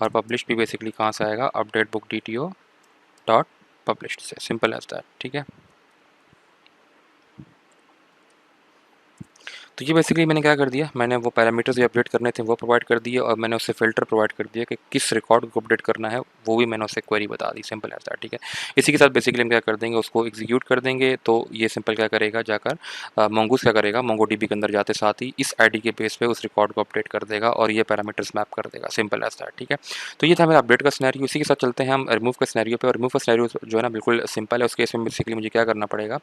और पब्लिश्ड भी बेसिकली कहाँ से आएगा, update book detail dot published से, सिंपल एज दैट। ठीक है, तो ये बेसिकली मैंने क्या कर दिया, मैंने वो पैरामीटर्स जो अपडेट करने थे वो प्रोवाइड कर दिए, और मैंने उससे फ़िल्टर प्रोवाइड कर दिया कि किस रिकॉर्ड को अपडेट करना है, वो भी मैंने उससे क्वेरी बता दी, सिंपल ऐसा। ठीक है, इसी के साथ बेसिकली हम क्या कर देंगे, उसको एग्जीक्यूट कर देंगे। तो ये सिंपल क्या करेगा, जाकर मोंगूस क्या करेगा, मोंगोडीबी के अंदर जाते साथ ही इस आईडी के बेस पे उस रिकॉर्ड को अपडेट कर देगा और ये पैरामीटर्स मैप कर देगा, सिंपल ऐसा। ठीक है, तो ये था मेरा अपडेट का सिनेरियो। इसी के साथ चलते हैं हम रिमूव का सिनेरियो पे, और रिमूव का सिनेरियो जो है ना बिल्कुल सिंपल है। उस केस में बेसिकली मुझे क्या करना पड़ेगा,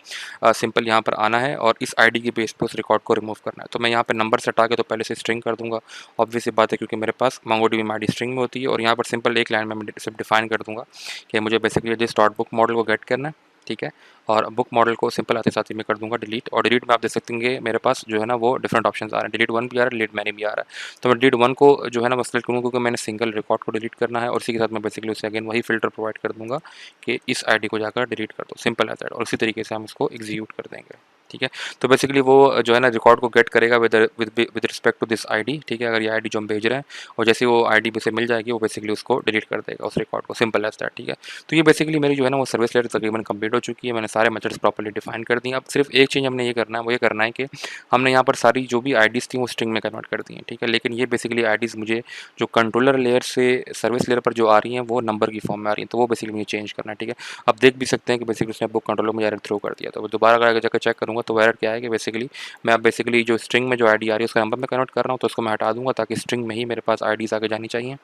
सिंपल यहाँ पर आना है और इस आईडी के बेस पे उस रिकॉर्ड को रिमूव करना है। तो मैं यहाँ पे नंबर से हटा के तो पहले से स्ट्रिंग कर दूंगा, ऑब्वियस सी बात है क्योंकि मेरे पास मोंगोडीबी में आईडी स्ट्रिंग में होती है। और यहाँ पर सिंपल एक लाइन में मैं सिर्फ डिफाइन कर दूंगा कि मुझे बेसिकली जिस डॉट बुक मॉडल को गेट करना है, ठीक है। और बुक मॉडल को सिंपल आते साथ ही मैं कर दूंगा डिलीट, और डिलीट में आप देख सकेंगे मेरे पास जो है ना वो डिफरेंट ऑप्शन आ रहे हैं, डिलीट वन भी आ रहा है, डिलीट मैनी भी आ रहा है। तो मैं डिलीट वन को जो है ना मैं सेलेक्ट करूँगा क्योंकि मैंने सिंगल रिकॉर्ड को डिलीट करना है, और इसी के साथ मैं बेसिकली उसे अगेन वही फिल्टर प्रोवाइड कर दूंगा कि इस आईडी को जाकर डिलीट कर दो, सिंपल एज दैट। और इसी तरीके से हम इसको एग्जीक्यूट कर देंगे, ठीक है। तो बेसिकली वो जो है ना रिकॉर्ड को गेट करेगा with with respect to this ID, ठीक है। अगर ये आईडी जो हम भेज रहे हैं, और जैसे वो आईडी उसे मिल जाएगी वो बेसिकली उसको डिलीट कर देगा उस रिकॉर्ड को, सिंपल एज दैट, ठीक है। तो ये बेसिकली मेरी जो है ना वो सर्विस लेयर तकरीबन कंप्लीट हो चुकी है। मैंने सारे मेथड्स प्रॉपर्ली डिफाइन कर दिए। अब सिर्फ एक चीज़ हमने ये करना है, वो ये करना है कि हमने यहाँ पर सारी जो भी आईडीज़ थी वो स्ट्रिंग में कन्वर्ट कर दी हैं, ठीक है। लेकिन ये बेसिकली आईडीज़ मुझे जो कंट्रोलर लेयर से सर्विस लेयर पर जो आ रही हैं वो नंबर की फॉर्म में आ रही हैं, तो वो बेसिकली मुझे चेंज करना है, ठीक है। अब देख भी सकते हैं कि बेसिकली उसने बुक कंट्रोलर में एरर थ्रो कर दिया। तो दोबारा अगर जाकर चेक करूँगा तो एरर क्या है कि बेसिकली मैं अब बेसिकली जो स्ट्रिंग में जो आईडी आ रही है उसका नंबर में कन्वर्ट कर रहा हूँ, तो उसको मैं हटा दूँगा ताकि स्ट्रिंग में ही मेरे पास आईडीज़ आगे जानी चाहिए।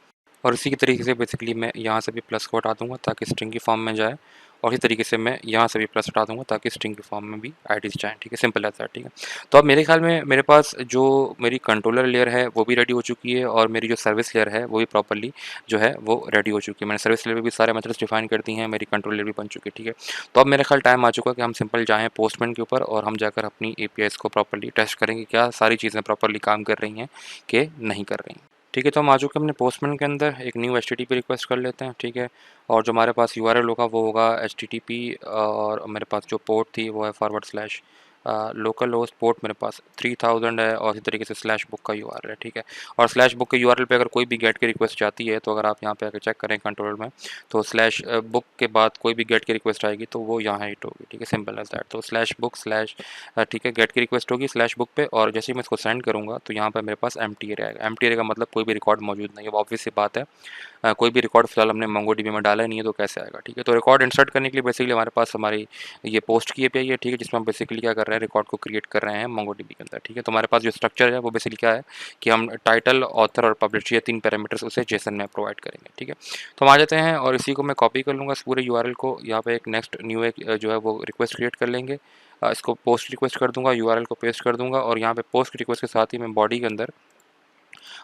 और इसी के तरीके से बेसिकली मैं यहाँ से भी प्लस को हटा दूँगा ताकि स्ट्रिंग की फॉर्म में जाए, और इसी तरीके से मैं यहाँ से भी प्लस हटा दूँगा ताकि स्ट्रिंग की फॉर्म में भी आईडीज़ जाएँ, ठीक है। सिंपल ऐसा है, ठीक है। तो अब मेरे ख्याल में मेरे पास जो मेरी कंट्रोलर लेयर है वो भी रेडी हो चुकी है, और मेरी जो सर्विस लेयर है वो भी प्रॉपर्ली जो है वो रेडी हो चुकी है। मैंने सर्विस लेयर में भी सारे मेथड्स डिफाइन कर दी हैं, मेरी कंट्रोल लेयर भी बन चुकी है, ठीक है। तो अब मेरे ख्याल टाइम आ चुका है कि हम सिंपल जाएँ पोस्टमैन के ऊपर, और हम जाकर अपनी एपीआईज़ को प्रॉपर्ली टेस्ट करेंगे, क्या सारी चीज़ें प्रॉपर्ली काम कर रही हैं कि नहीं कर रही हैं। ठीक है, तो हम आ चुके हैं अपने पोस्टमैन के अंदर। एक न्यू एचटीटीपी रिक्वेस्ट कर लेते हैं, ठीक है। और जो हमारे पास यूआरएल होगा वो होगा एचटीटीपी, और मेरे पास जो पोर्ट थी वो है forward slash local host port मेरे पास 3000 है, और इसी तरीके से स्लैश बुक का यूआरएल है, ठीक है। और स्लैश बुक के यूआरएल पे अगर कोई भी गेट की रिक्वेस्ट जाती है, तो अगर आप यहाँ पे आकर चेक करें कंट्रोल में, तो स्लैश बुक के बाद कोई भी गेट की रिक्वेस्ट आएगी तो वो यहाँ हिट होगी, ठीक है। Simple as that. तो स्लैश बुक स्लैश ठीक है, गेट की रिक्वेस्ट होगी स्लैश बुक पे, और जैसे ही मैं इसको सेंड करूँगा तो यहाँ पर मेरे पास एम्प्टी एरे आएगा। एम्प्टी एरे का मतलब कोई भी रिकॉर्ड मौजूद नहीं है, वो ऑब्वियस सी बात है। कोई भी रिकॉर्ड फिलहाल हमने मोंगोडीबी में डाला ही नहीं है, तो कैसे आएगा, ठीक है। तो रिकॉर्ड इंसर्ट करने के लिए बेसिकली हमारे पास हमारी ये पोस्ट की एपीआई है, ठीक है, जिसमें हम बेसिकली क्या कर रहे हैं, रिकॉर्ड को क्रिएट कर रहे हैं मोंगोडीबी के अंदर, ठीक है। तो हमारे पास जो स्ट्रक्चर है वो बेसिकली क्या है कि हम टाइटल, ऑथर और पब्लिश, ये 3 पैरामीटर्स उसे जेसन में प्रोवाइड करेंगे, ठीक है। तो हम आ जाते हैं, और इसी को मैं कॉपी कर लूँगा इस पूरे यूआरएल को। यहाँ पे एक नेक्स्ट न्यू एक जो है वो रिक्वेस्ट क्रिएट कर लेंगे। इसको पोस्ट रिक्वेस्ट कर दूंगा, यूआरएल को पेस्ट कर दूंगा, और यहाँ पे पोस्ट रिक्वेस्ट के साथ ही मैं बॉडी के अंदर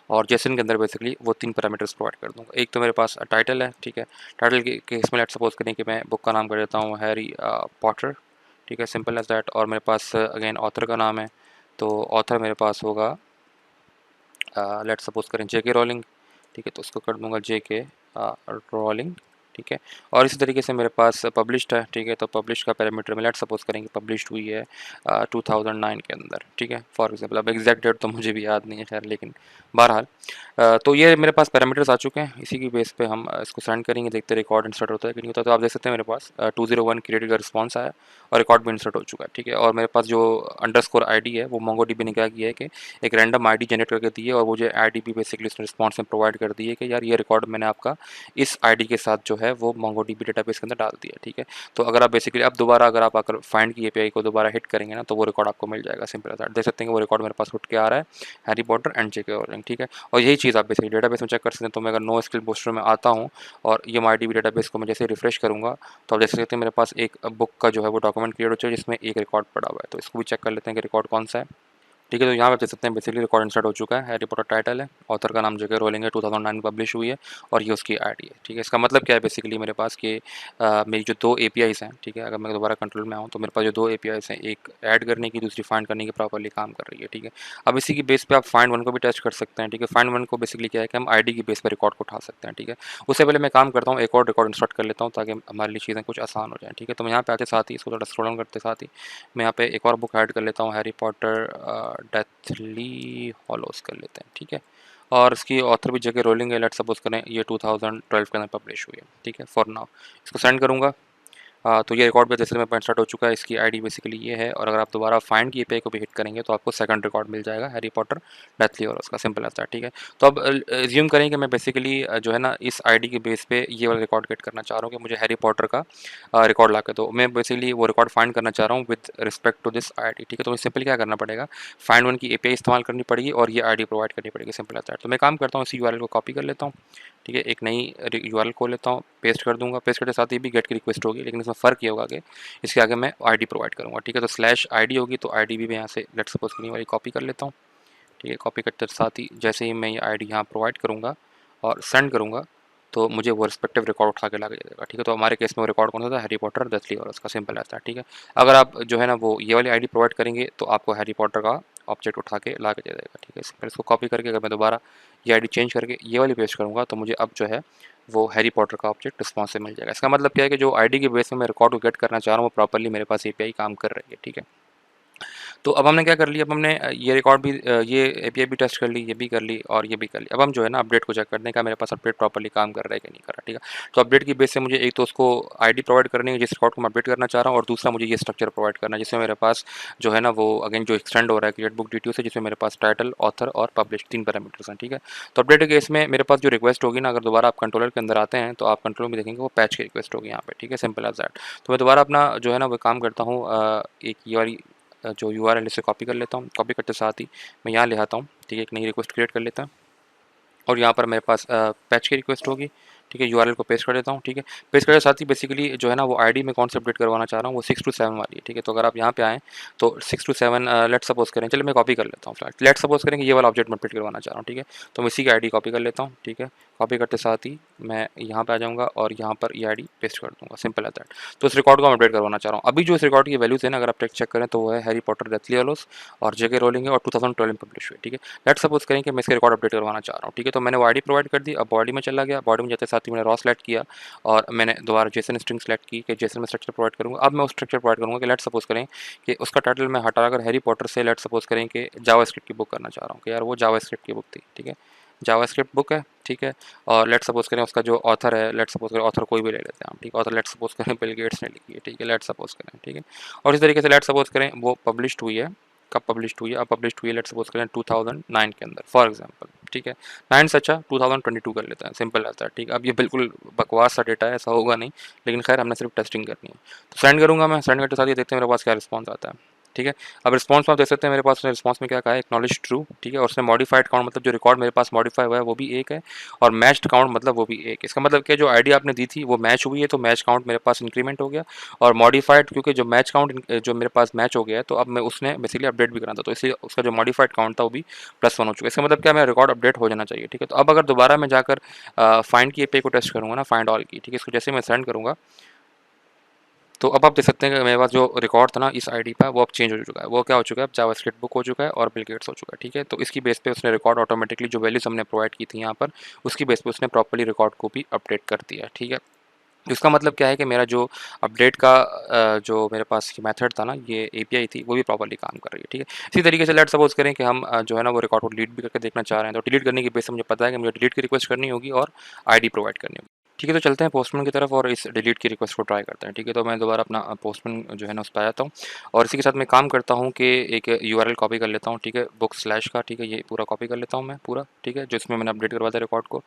और जेसन के अंदर बेसिकली वो 3 पैरामीटर्स प्रोवाइड कर दूंगा। एक तो मेरे पास टाइटल है, ठीक है। टाइटल के केस में लेट्स सपोज करें कि मैं बुक का नाम कर देता हूँ हैरी पॉटर, ठीक है, सिंपल एज दैट। और मेरे पास अगेन ऑथर का नाम है, तो ऑथर मेरे पास होगा लेट्स सपोज करें जेके रोलिंग, ठीक है, तो उसको कर दूंगा जेके रोलिंग, ठीक है। और इसी तरीके से मेरे पास पब्लिश्ड है, ठीक है। तो पब्लिश का पैरामीटर में लेट्स सपोज करेंगे पब्लिश्ड हुई है 2009 के अंदर, ठीक है, फॉर एग्जांपल। अब एग्जैक्ट डेट तो मुझे भी याद नहीं है खैर, लेकिन बहरहाल तो ये मेरे पास पैरामीटर्स आ चुके हैं। इसी की बेस पे हम इसको सेंड करेंगे, देखते हैं रिकॉर्ड इंसर्ट होता है कि नहीं होता। तो आप देख सकते हैं मेरे पास 201 क्रिएटेड का रिस्पॉन्स आया, और रिकॉर्ड भी इंसर्ट हो चुका है, ठीक है। और मेरे पास जो अंडरस्कोर आईडी है वो मोंगोडीबी ने क्या किया है कि एक रैंडम आईडी जनरेट करके दी है, और वो जो आईडी भी बेसिकली उसने रिस्पॉन्स में प्रोवाइड कर दी है कि यार ये रिकॉर्ड मैंने आपका इस आईडी के साथ जो है वो मोंगोडीबी डेटाबेस के अंदर डाल दिया, ठीक है। तो अगर आप बेसिकली अब दोबारा अगर आप आकर फाइंड की एपीआई को दोबारा हिट करेंगे ना, तो वो रिकॉर्ड आपको मिल जाएगा, सिंपल एज दैट। देख सकते हैं कि वो रिकॉर्ड मेरे पास उठ के आ रहा है, Harry Potter and JK rolling, ठीक है। और यही चीज़ आप बेसिकली डेटाबेस में चेक कर सकते हैं। तो मैं अगर नो स्किल बूस्टर में आता हूँ, और ये MyDB डेटाबेस को मैं जैसे रिफ्रेश करूँगा, तो आप देख सकते हैं मेरे पास एक बुक का जो है वो डॉक्यूमेंट क्रिएट हो चुका है जिसमें एक रिकॉर्ड पड़ा हुआ है। तो इसको भी चेक कर लेते हैं कि रिकॉर्ड कौन सा है, ठीक है। तो यहाँ पे देख सकते हैं बेसिकली रिकॉर्ड इंसर्ट हो चुका है, हैरी पॉटर टाइटल है, ऑथर का नाम जेके रोलिंग है, 2009 में पब्लिश हुई है, और ये उसकी आईडी है, ठीक है। इसका मतलब क्या है बेसिकली मेरे पास कि मेरी जो 2 एपीआईज़ हैं, ठीक है, अगर मैं दोबारा कंट्रोल में आऊँ तो मेरे पास जो 2 एपीआईज़ हैं, एक ऐड करने की, दूसरी फाइंड करने की प्रॉपर्ली काम कर रही है, ठीक है। अब इसी की बेस पे आप फाइंड वन को भी टेस्ट कर सकते हैं, ठीक है। फाइंड वन को बेसिकली क्या है कि हम आईडी की बेस पर रिकॉर्ड को उठा सकते हैं, ठीक है। उससे पहले मैं काम करता हूँ, एक और रिकॉर्ड इंस्टॉल कर लेता हूँ ताकि हमारे लिए चीज़ें कुछ आसान हो जाएँ, ठीक है। तो मैं यहाँ पे आते साथ ही इसको थोड़ा स्क्रॉल डाउन करते साथ ही मैं यहाँ पे एक और बुक ऐड कर लेता हूँ, हैरी पॉटर डेथली हॉलोज कर लेते हैं, ठीक है। और इसकी ऑथर भी जेके रोलिंग है, लेट्स सपोज करें ये 2012 के अंदर पब्लिश हुई है, ठीक है। फॉर नाउ इसको सेंड करूँगा। तो ये रिकॉर्ड पे जैसे में पॉइंट स्टार्ट हो चुका है, इसकी आईडी बेसिकली ये है। और अगर आप दोबारा फाइंड की एपीआई को भी हिट करेंगे तो आपको सेकंड रिकॉर्ड मिल जाएगा, हैरी पॉटर डेथली और उसका, सिंपल ऐसा, ठीक है। तो अब एज्यूम करें कि मैं बेसिकली जो है ना इस आईडी के बेस पे ये वाला रिकॉर्ड गेट करना चाह रहा हूँ कि मुझे हैरी पॉटर का रिकॉर्ड ला के दो। मैं बेसिकली वो रिकॉर्ड फाइंड करना चाह रहा हूँ with respect to this ID, ठीक है। तो मुझे सिंपल क्या करना पड़ेगा, फाइंड वन की एपीआई इस्तेमाल करनी पड़ेगी और ये आईडी प्रोवाइड करनी पड़ेगी, सिंपल ऐसा। तो मैं काम करता हूँ, इसी यूआरएल को कॉपी कर लेता हूँ, ठीक है। एक नई यूआरएल खोल लेता हूँ, पेस्ट कर दूंगा। पेस्ट करते साथ ही भी गेट की रिक्वेस्ट होगी, लेकिन इसमें फ़र्क ये होगा कि इसके आगे मैं आईडी प्रोवाइड करूँगा, ठीक है। तो स्लैश आईडी होगी, तो आईडी भी मैं यहाँ से लेट्स सपोज करने वाली कॉपी कर लेता हूँ, ठीक है। कॉपी करते साथ ही जैसे ही मैं ये आईडी यहाँ प्रोवाइड करूँगा और सेंड करूँगा, तो मुझे वो रिस्पेक्टिव रिकॉर्ड उठा के ला के दे देगा, ठीक है। तो हमारे केस में वो रिकॉर्ड कौन सा था, हैरी पॉटर डेथली हॉलोज का, सिंपल ऐसा, ठीक है। अगर आप जो है ना वो ये वाली आईडी प्रोवाइड करेंगे तो आपको हैरी पॉटर का ऑब्जेक्ट उठा के ला के दे देगा, ठीक है। फिर इसको कॉपी करके अगर मैं दोबारा ये आईडी चेंज करके ये वाली पेस्ट करूँगा तो मुझे अब जो है वो हैरी पॉटर का ऑब्जेक्ट रिस्पॉन्स से मिल जाएगा। इसका मतलब क्या है कि जो आईडी के बेस में मैं रिकॉर्ड को गेट करना चाह रहा हूँ वो प्रॉपर्ली मेरे पास एपीआई काम कर रही है, ठीक है। तो अब हमने क्या कर लिया, अब हमने ये रिकॉर्ड भी ये एपीआई भी टेस्ट कर ली, ये भी कर ली और ये भी कर ली। अब हम जो है ना अपडेट को चेक करने का मेरे पास अपडेट प्रॉपर्ली काम कर रहा है कि नहीं कर रहा, ठीक है। तो अपडेट की बेस से मुझे एक तो उसको आईडी प्रोवाइड करनी है जिस रिकॉर्ड को मैं अपडेट करना चाह रहा हूँ, और दूसरा मुझे ये स्ट्रक्चर प्रोवाइड करना है जिसमें मेरे पास जो है ना वो अगेन जो एक्सटेंड हो रहा है क्रिएट बुक डिटेल से, जिसमें मेरे पास टाइटल, ऑथर और पब्लिश 3 पैरामीटर्स हैं, ठीक है। तो अपडेट के केस में मेरे पास जो रिक्वेस्ट होगी ना, अगर दोबारा आप कंट्रोलर के अंदर आते हैं तो आप कंट्रोलर में देखेंगे वो पैच की रिक्वेस्ट होगी यहाँ पे, ठीक है, सिंपल एज दैट। तो मैं दोबारा अपना जो है ना वो काम करता हूँ, एक ये वाली जो यूआरएल इसे कॉपी कर लेता हूँ, कॉपी करते साथ ही मैं यहाँ ले आता हूँ, ठीक है, एक नई रिक्वेस्ट क्रिएट कर लेता हूँ और यहाँ पर मेरे पास पैच की रिक्वेस्ट होगी, ठीक है। यूआरएल को पेस्ट कर देता हूँ, ठीक है। पेस्ट करने के साथ ही बेसिकली जो है ना वो आईडी में कौन से अपडेट करवाना चाह रहा हूँ वो 6 to 7 वाली है, ठीक है। तो अगर आप यहाँ पे आएँ तो 6 to 7 लेट सपोज करें, चलिए मैं कॉपी कर लेता हूँ, लेट सपोज करें कि ये वाला ऑब्जेक्ट मैं अपडेट करवाना चाह रहा हूँ, ठीक है। तो मैं इसी की आईडी कॉपी कर लेता हूँ, ठीक है। कॉपी करते साथ ही मैं यहाँ पे आ जाऊँगा और यहाँ पर ये आईडी पेस्ट कर दूँगा, सिंपल है दैट। तो इस रिकॉर्ड को मैं अपडेट करवाना चाह रहा हूँ। अभी जो इस रिकॉर्ड की वैल्यूज़ है ना, अगर आप चेक करें तो वो है हैरी पॉटर डेथली हॉलोज और जेके रोलिंग है और 2012 में पब्लिश हुई, ठीक है। लेट सपोज करें कि मैं इसके रिकॉर्ड अपडेट करवाना चाह रहा हूँ, ठीक है। तो मैंने वो आईडी प्रोवाइड कर दी, अब बॉडी में चला गया, बॉडी में जाते साथ ही मैंने रॉ सेलेक्ट किया और मैंने दोबारा जेसन स्ट्रिंग सेलेक्ट की कि जेसन में स्ट्रक्चर प्रोवाइड करूँगा। अब मैं उस स्ट्रक्चर प्रोवाइड करूँगा कि लेट सपोज करें कि उसका टाइटल मैं हटाकर हैरी पॉटर से लेट सपोज करें कि जावास्क्रिप्ट की बुक करना चाह रहा हूँ कि यार वो जावास्क्रिप्ट की बुक थी, ठीक है, जावास्क्रिप्ट बुक है, ठीक है। और लेट सपोज करें उसका जो ऑथर है, लेट सपोज करें ऑथर कोई भी ले लेते हैं हम, ठीक है। ऑथर लेट सपोज करें बिल गेट्स ने लिखी है, ठीक है, लेट सपोज करें, ठीक है। और इस तरीके से लेट सपोज करें वो पब्लिश्ड हुई है, कब पब्लिश्ड हुई है, अब पब्लिश्ड हुई है लेट सपोज करें 2009 के अंदर फॉर एग्जांपल, ठीक है। 9 से अच्छा 2022 कर लेते हैं, सिंपल रहता है, ठीक है। अब ये बिल्कुल बकवास सा डेटा है, ऐसा होगा नहीं, लेकिन खैर हमने सिर्फ टेस्टिंग करनी है। तो सेंड करूँगा मैं, सेंड करते साथ ये देखते हैं मेरे पास क्या रिस्पॉन्स आता है, ठीक है। अब रिस्पॉन्स में आप देख सकते हैं मेरे पास रिस्पॉन्स में क्या कहा है, एक्नॉलेज ट्रू, ठीक है। और उसने मॉडिफाइड काउंट मतलब जो रिकॉर्ड मेरे पास मॉडिफाई हुआ है वो भी एक है और मैच्ड काउंट मतलब वो भी एक। इसका मतलब क्या, जो आईडी आपने दी थी वो मैच हुई है तो मैच काउंट मेरे पास इंक्रीमेंट हो गया, और मॉडिफाइड क्योंकि जो मैच काउंट जो मेरे पास मैच हो गया है तो अब मैं उसने बेसिकली अपडेट भी करना था, तो इसलिए उसका जो मॉडिफाइड काउंट था वो भी +1 हो चुका है। इसका मतलब क्या, मेरा रिकॉर्ड अपडेट हो जाना चाहिए, ठीक है। तो अब अगर दोबारा मैं जाकर फाइंड की एपीआई को टेस्ट करूँगा ना, फाइंड ऑल की, ठीक है, इसको जैसे मैं सेंड करूँगा तो अब आप देख सकते हैं कि मेरे पास जो रिकॉर्ड था ना इस आईडी का वो अब चेंज हो चुका है। वो क्या हो चुका है, अब जावास्क्रिप्ट बुक हो चुका है और बिल गेट्स हो चुका है, ठीक है। तो इसकी बेस पे उसने रिकॉर्ड ऑटोमेटिकली जो वैल्यूज हमने प्रोवाइड की थी यहाँ पर उसकी बेस पे उसने प्रॉपर्ली रिकॉर्ड को भी अपडेट कर दिया, ठीक है। इसका मतलब क्या है कि मेरा जो अपडेट का जो मेरे पास मेथड था ना, ये एपीआई थी वो भी प्रॉपर्ली काम कर रही है, ठीक है। इसी तरीके से लेट सपोज करें कि हम जो है ना वो रिकॉर्ड को डिलीट भी करके देखना चाह रहे हैं, तो डिलीट करने की बेस से मुझे पता है कि मुझे डिलीट की रिक्वेस्ट करनी होगी और आईडी प्रोवाइड करनी होगी, ठीक है। तो चलते हैं पोस्टमैन की तरफ और इस डिलीट की रिक्वेस्ट को ट्राई करते हैं, ठीक है। तो मैं दोबारा अपना पोस्टमैन जो है ना उस पर आ जाता हूँ और इसी के साथ मैं काम करता हूँ कि एक यूआरएल कॉपी कर लेता हूँ, ठीक है, बुक स्लैश का, ठीक है, ये पूरा कॉपी कर लेता हूँ मैं पूरा, ठीक है, जो इसमें मैंने अपडेट करवाया था रिकॉर्ड को।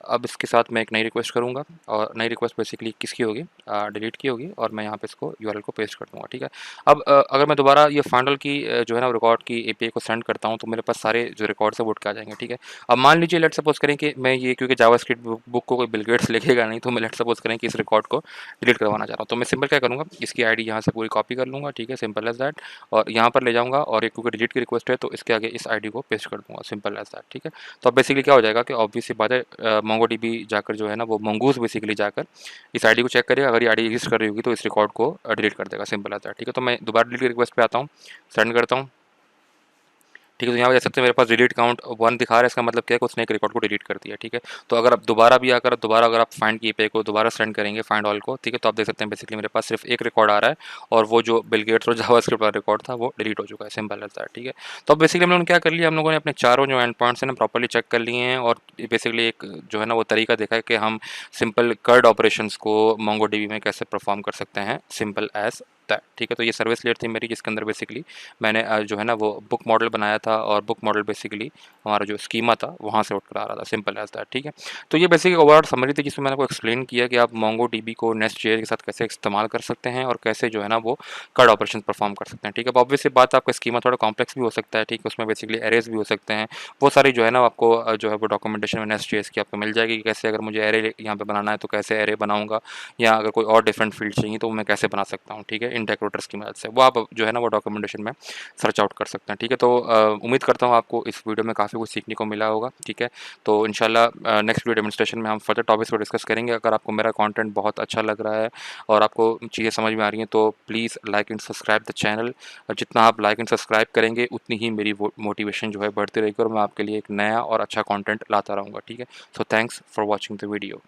अब इसके साथ मैं एक नई रिक्वेस्ट करूँगा और नई रिक्वेस्ट बेसिकली किसकी होगी, डिलीट की होगी, और मैं यहाँ पे इसको यूआरएल को पेस्ट कर दूँगा, ठीक है। अब अगर मैं दोबारा ये फाइंडल की जो है ना रिकॉर्ड की एपीआई को सेंड करता हूँ तो मेरे पास सारे जो रिकॉर्ड्स है वो उठ के आ जाएंगे, ठीक है। अब मान लीजिए लेट सपोज करें कि मैं ये क्योंकि जावास्क्रिप्ट बुक को कोई बिल गेट्स लिखेगा नहीं, तो मैं लेट सपोज करें कि इस रिकॉर्ड को डिलीट करवाना चाह रहा हूँ, तो मैं सिंपल क्या करूँगा, इसकी आईडी यहाँ से पूरी कॉपी कर लूँगा, ठीक है, सिंपल एज दैट, और यहाँ पर ले जाऊँगा और एक क्योंकि डिलीट की रिक्वेस्ट है तो इसके आगे इस आईडी को पेस्ट कर दूँगा, सिंपल एज दैट, ठीक है। तो अब बेसिकली क्या हो जाएगा कि ऑब्वियस सी बात है मोंगोडीबी जाकर जो है ना वो मंगूस बेसिकली जाकर इस आईडी को चेक करेगा, अगर ये आईडी एग्जिस्ट कर रही होगी तो इस रिकॉर्ड को डिलीट कर देगा, सिंपल एज दैट, ठीक है। तो मैं दोबारा डिलीट की रिक्वेस्ट पे आता हूँ, सेंड करता हूँ, ठीक है। तो यहाँ पे देख सकते हैं मेरे पास डिलीट काउंट 1 दिखा रहा है, इसका मतलब क्या है कि उसने एक रिकॉर्ड को डिलीट कर दिया, ठीक है। तो अगर आप दोबारा भी आकर दोबारा अगर आप फाइंड की एपीआई को दोबारा सेंड करेंगे फाइंड ऑल को, ठीक है, तो आप देख सकते हैं बेसिकली मेरे पास सिर्फ एक रिकॉर्ड आ रहा है और वो जो बिल गेट्स और जावास्क्रिप्ट वाला रिकॉर्ड था वो डिलीट हो चुका है, सिंपल एज दैट, ठीक है। तो अब बेसिकली हम लोगों ने क्या कर लिया, हम लोगों ने अपने चारों जो एंड पॉइंट्स हैं ना प्रॉपर्ली चेक कर लिए हैं और बेसिकली एक जो है ना वो तरीका देखा है कि हम सिंपल कर्ड ऑपरेशंस को मोंगोडीबी में कैसे परफॉर्म कर सकते हैं, सिंपल एज दैट, ठीक है। तो ये सर्विस लेयर थी मेरी जिसके अंदर बेसिकली मैंने जो है ना वो बुक मॉडल बनाया था और बुक मॉडल बेसिकली हमारा जो स्कीमा था वहाँ से उठ कर आ रहा था, सिंपल एज दैट, ठीक है। तो ये बेसिकली ओवरऑल समरी थी जिसमें मैंने आपको एक्सप्लेन किया कि आप मोंगो डीबी को नेस्ट जेएस के साथ कैसे इस्तेमाल कर सकते हैं और कैसे जो है ना वो कर्ड ऑपरेशन परफॉर्म कर सकते हैं, ठीक है। अब ऑब्वियसली बात, आपका स्कीमा थोड़ा कॉम्प्लेक्स भी हो सकता है, ठीक है, उसमें बेसिकली एरेज भी हो सकते हैं, वो सारी जो है ना आपको जो है वो डॉक्यूमेंटेशन में नेस्ट जेएस की आपको मिल जाएगी, कैसे अगर मुझे एरे यहाँ पे बनाना है तो कैसे एरे बनाऊंगा, या अगर कोई और डिफरेंट फील्ड चाहिए तो मैं कैसे बना सकता हूँ, ठीक है, इन डेकोरेटर्स की मदद से। वो आप जो है ना वो डॉक्यूमेंटेशन में सर्च आउट कर सकते हैं, ठीक है। तो उम्मीद करता हूँ आपको इस वीडियो में काफ़ी कुछ सीखने को मिला होगा, ठीक है। तो इंशाल्लाह नेक्स्ट वीडियो डेमोंस्ट्रेशन में हम फर्दर टॉपिक्स को डिस्कस करेंगे। अगर आपको मेरा कंटेंट बहुत अच्छा लग रहा है और आपको चीज़ें समझ में आ रही हैं तो please like and subscribe the channel. और जितना आप लाइक एंड सब्सक्राइब करेंगे उतनी ही मेरी मोटिवेशन जो है बढ़ती रहेगी और मैं आपके लिए एक नया और अच्छा कंटेंट लाता रहूँगा, ठीक है। So thanks for watching the video.